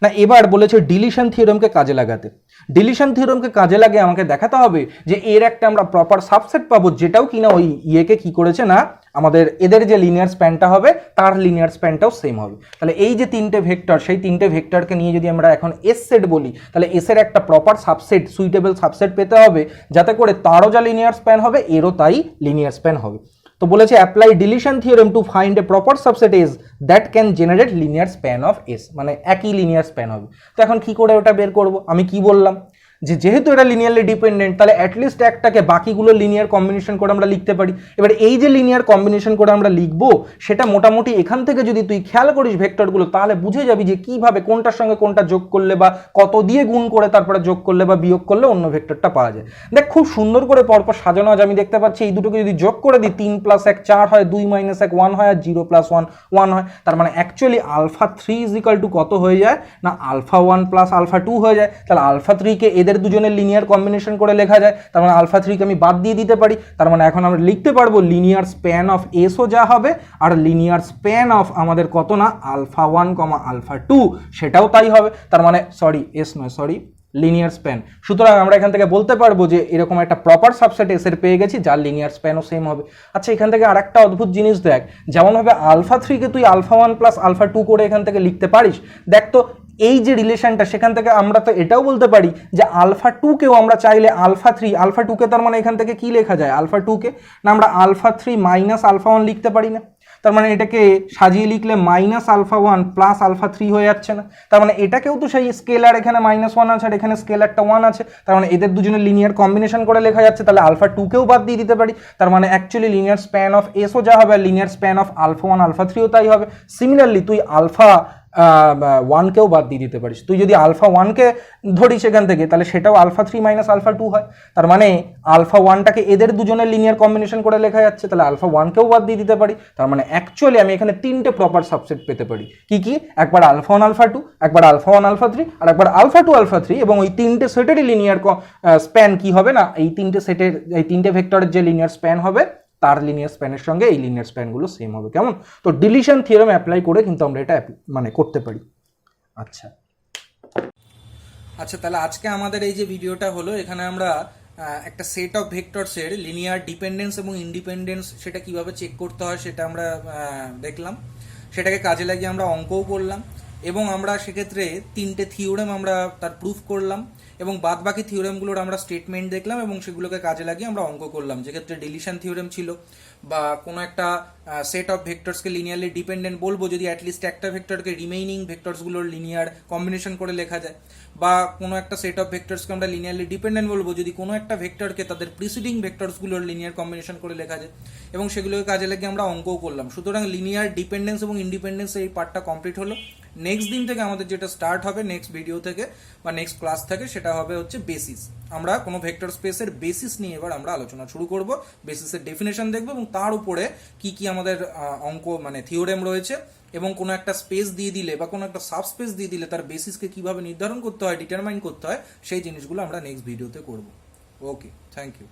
না, এবার বলেছে ডিলিশন থিওরেমকে কাজে লাগাতে। ডিলিশন থিওরেমকে কাজে লাগে আমাকে দেখাতে হবে যে এর একটা আমরা প্রপার সাবসেট পাবো, যেটাও কিনা ওই ইয়েকে কি করেছে না আমাদের এদের যে লিনিয়ার স্প্যানটা হবে তার লিনিয়ার স্প্যানটাও সেম হবে। তাহলে এই যে তিনটে ভেক্টর, সেই তিনটে ভেক্টরকে নিয়ে যদি আমরা এখন এস সেট বলি, তাহলে এস এর একটা প্রপার সাবসেট, সুইটেবল সাবসেট পেতে হবে, যাতে করে তারও যা লিনিয়ার স্প্যান হবে এরও তাই লিনিয়ার স্প্যান হবে। তো বলেছে apply deletion theorem to find a proper subset S that can generate linear span of S, মানে একই লিনিয়ার স্প্যান হবে। তো এখন কি করে ওটা বের করব? আমি কি বললাম যে যেহেতু এটা লিনিয়ারলি ডিপেন্ডেন্ট, তাহলে অ্যাটলিস্ট একটাকে বাকিগুলো লিনিয়ার কম্বিনেশন করে আমরা লিখতে পারি। এবার এই যে লিনিয়ার কম্বিনেশন করে আমরা লিখবো, সেটা মোটামুটি এখান থেকে যদি তুই খেয়াল করিস ভেক্টরগুলো, তাহলে বুঝে যাবি যে কিভাবে কোনটার সঙ্গে কোনটা যোগ করলে বা কত দিয়ে গুণ করে তারপরে যোগ করলে বা বিয়োগ করলে অন্য ভেক্টরটা পাওয়া যায়। দেখ খুব সুন্দর করে পরপর সাজানো আছে, আমি দেখতে পাচ্ছি এই দুটোকে যদি যোগ করে দিই 3 + 1 4 হয়, 2 - 1 1 হয়, আর 0 + 1 1 হয়। তার মানে অ্যাকচুয়ালি α3 = কত হয়ে যায় না α1 + α2 হয়ে যায়। তাহলে α3 কে এদের দুজনের লিনিয়ার কম্বিনেশন করে লেখা যায়, তার মানে α3 কে আমি বাদ দিয়ে দিতে পারি। তার মানে এখন আমরা লিখতে পারবো লিনিয়ার স্প্যান অফ এসও যা হবে, আর লিনিয়ার স্প্যান অফ আমাদের কত না α1, α2 সেটাও তাই হবে। তার মানে লিনিয়ার স্প্যান। সুতরাং আমরা এখান থেকে বলতে পারবো যে এরকম একটা প্রপার সাবসেট এস এর পেয়ে গেছি যার লিনিয়ার স্প্যানও সেম হবে। আচ্ছা এখান থেকে আরেকটা অদ্ভুত জিনিস দেখ, যেমনভাবে α3 কে তুই α1 + α2 করে এখান থেকে লিখতে পারিস, দেখ তো এই যে রিলেশনটা, সেখান থেকে আমরা তো এটাও বলতে পারি যে α2 কেও আমরা চাইলে α2 কে, তার মানে এখান থেকে কি লেখা যায় α2 কে না আমরা α3 - α1 লিখতে পারি না? তার মানে এটাকে সাজিয়ে লিখলে -α1 + α3 হয়ে যাচ্ছে না? তার মানে এটাকেও তো সেই স্কেলার, এখানে -1 আছে আর এখানে স্কেলারটা 1 আছে, তার মানে এদের দুজনের লিনিয়ার কম্বিনেশন করে লেখা যাচ্ছে। তাহলে α2 কেও বাদ দিয়ে দিতে পারি। তার মানে অ্যাকচুয়ালি লিনিয়ার স্প্যান অফ এসও যা হবে, লিনিয়ার স্প্যান অফ α1 α3ও তাই হবে। সিমিলারলি তুই α1 কেও বাদ দিয়ে দিতে পারিস। তুই যদি α1 কে ধরিস এখান থেকে, তাহলে সেটাও α3 - α2 হয়। তার মানে α1টাকে এদের দুজনের লিনিয়ার কম্বিনেশন করে লেখা যাচ্ছে, তাহলে α1 কেও বাদ দিয়ে দিতে পারি। তার মানে অ্যাকচুয়ালি আমি এখানে তিনটে প্রপার সাবসেট পেতে পারি। কি কি? একবার α1 α2, একবার α1 α3, আর একবার α2 α3। এবং ওই তিনটে সেটেরই লিনিয়ার স্প্যান কি হবে না, এই তিনটে ভেক্টরের যে লিনিয়ার স্প্যান হবে তার লিনিয়ার স্প্যানের সঙ্গে এই লিনিয়ার স্প্যানগুলো সেম হবে, কেমন? তো ডিলিশন থিওরেম অ্যাপ্লাই করে কিন্তু আমরা এটা মানে করতে পারি। আচ্ছা তাহলে আজকে আমাদের এই যে ভিডিওটা হলো, এখানে আমরা একটা সেট অফ ভেক্টরসের লিনিয়ার ডিপেন্ডেন্স এবং ইন্ডিপেন্ডেন্স সেটা কিভাবে চেক করতে হয় সেটা আমরা দেখলাম। সেটাকে কাজে লাগিয়ে আমরা অঙ্কও করলাম, এবং আমরা সেক্ষেত্রে তিনটে থিওরেম আমরা তার প্রুফ করলাম, এবং বাদ বাকি থিওরেমগুলোর আমরা স্টেটমেন্ট দেখলাম এবং সেগুলোকে কাজে লাগিয়ে আমরা অঙ্ক করলাম। যেক্ষেত্রে ডিলিশন থিওরেম ছিল, বা কোনো একটা সেট অফ ভেক্টরসকে লিনিয়ারলি ডিপেন্ডেন্ট বলবো যদি অ্যাটলিস্ট একটা ভেক্টরকে রিমেইনিং ভেক্টরসগুলোর লিনিয়ার কম্বিনেশন করে লেখা যায়, বা কোনো একটা সেট অফ ভেক্টরসকে আমরা লিনিয়ারলি ডিপেন্ডেন্ট বলবো যদি কোনো একটা ভেক্টরকে তাদের প্রিসিডিং ভেক্টরসগুলোর লিনিয়ার কম্বিনেশন করে লেখা যায়, এবং সেগুলোকে কাজে লাগিয়ে আমরা অঙ্কও করলাম। সুতরাং লিনিয়ার ডিপেন্ডেন্স এবং ইন্ডিপেন্ডেন্স এই পার্টটা কমপ্লিট হলো। নেক্সট দিন থেকে আমাদের যেটা স্টার্ট হবে, নেক্সট ভিডিও থেকে বা নেক্সট ক্লাস থেকে, সেটা হবে হচ্ছে বেসিস। আমরা কোনো ভেক্টর স্পেসের বেসিস নিয়ে এবার আমরা আলোচনা শুরু করব। বেসিসের ডেফিনেশন দেখব এবং তার উপরে কি কি আমাদের অঙ্ক মানে থিওরেম রয়েছে, এবং কোনো একটা স্পেস দিয়ে দিলে বা কোনো একটা সাবস্পেস দিয়ে দিলে তার বেসিসকে কিভাবে নির্ধারণ করতে হয়, ডিটারমাইন করতে হয়, সেই জিনিসগুলো আমরা নেক্সট ভিডিওতে করব। ওকে, থ্যাংক ইউ।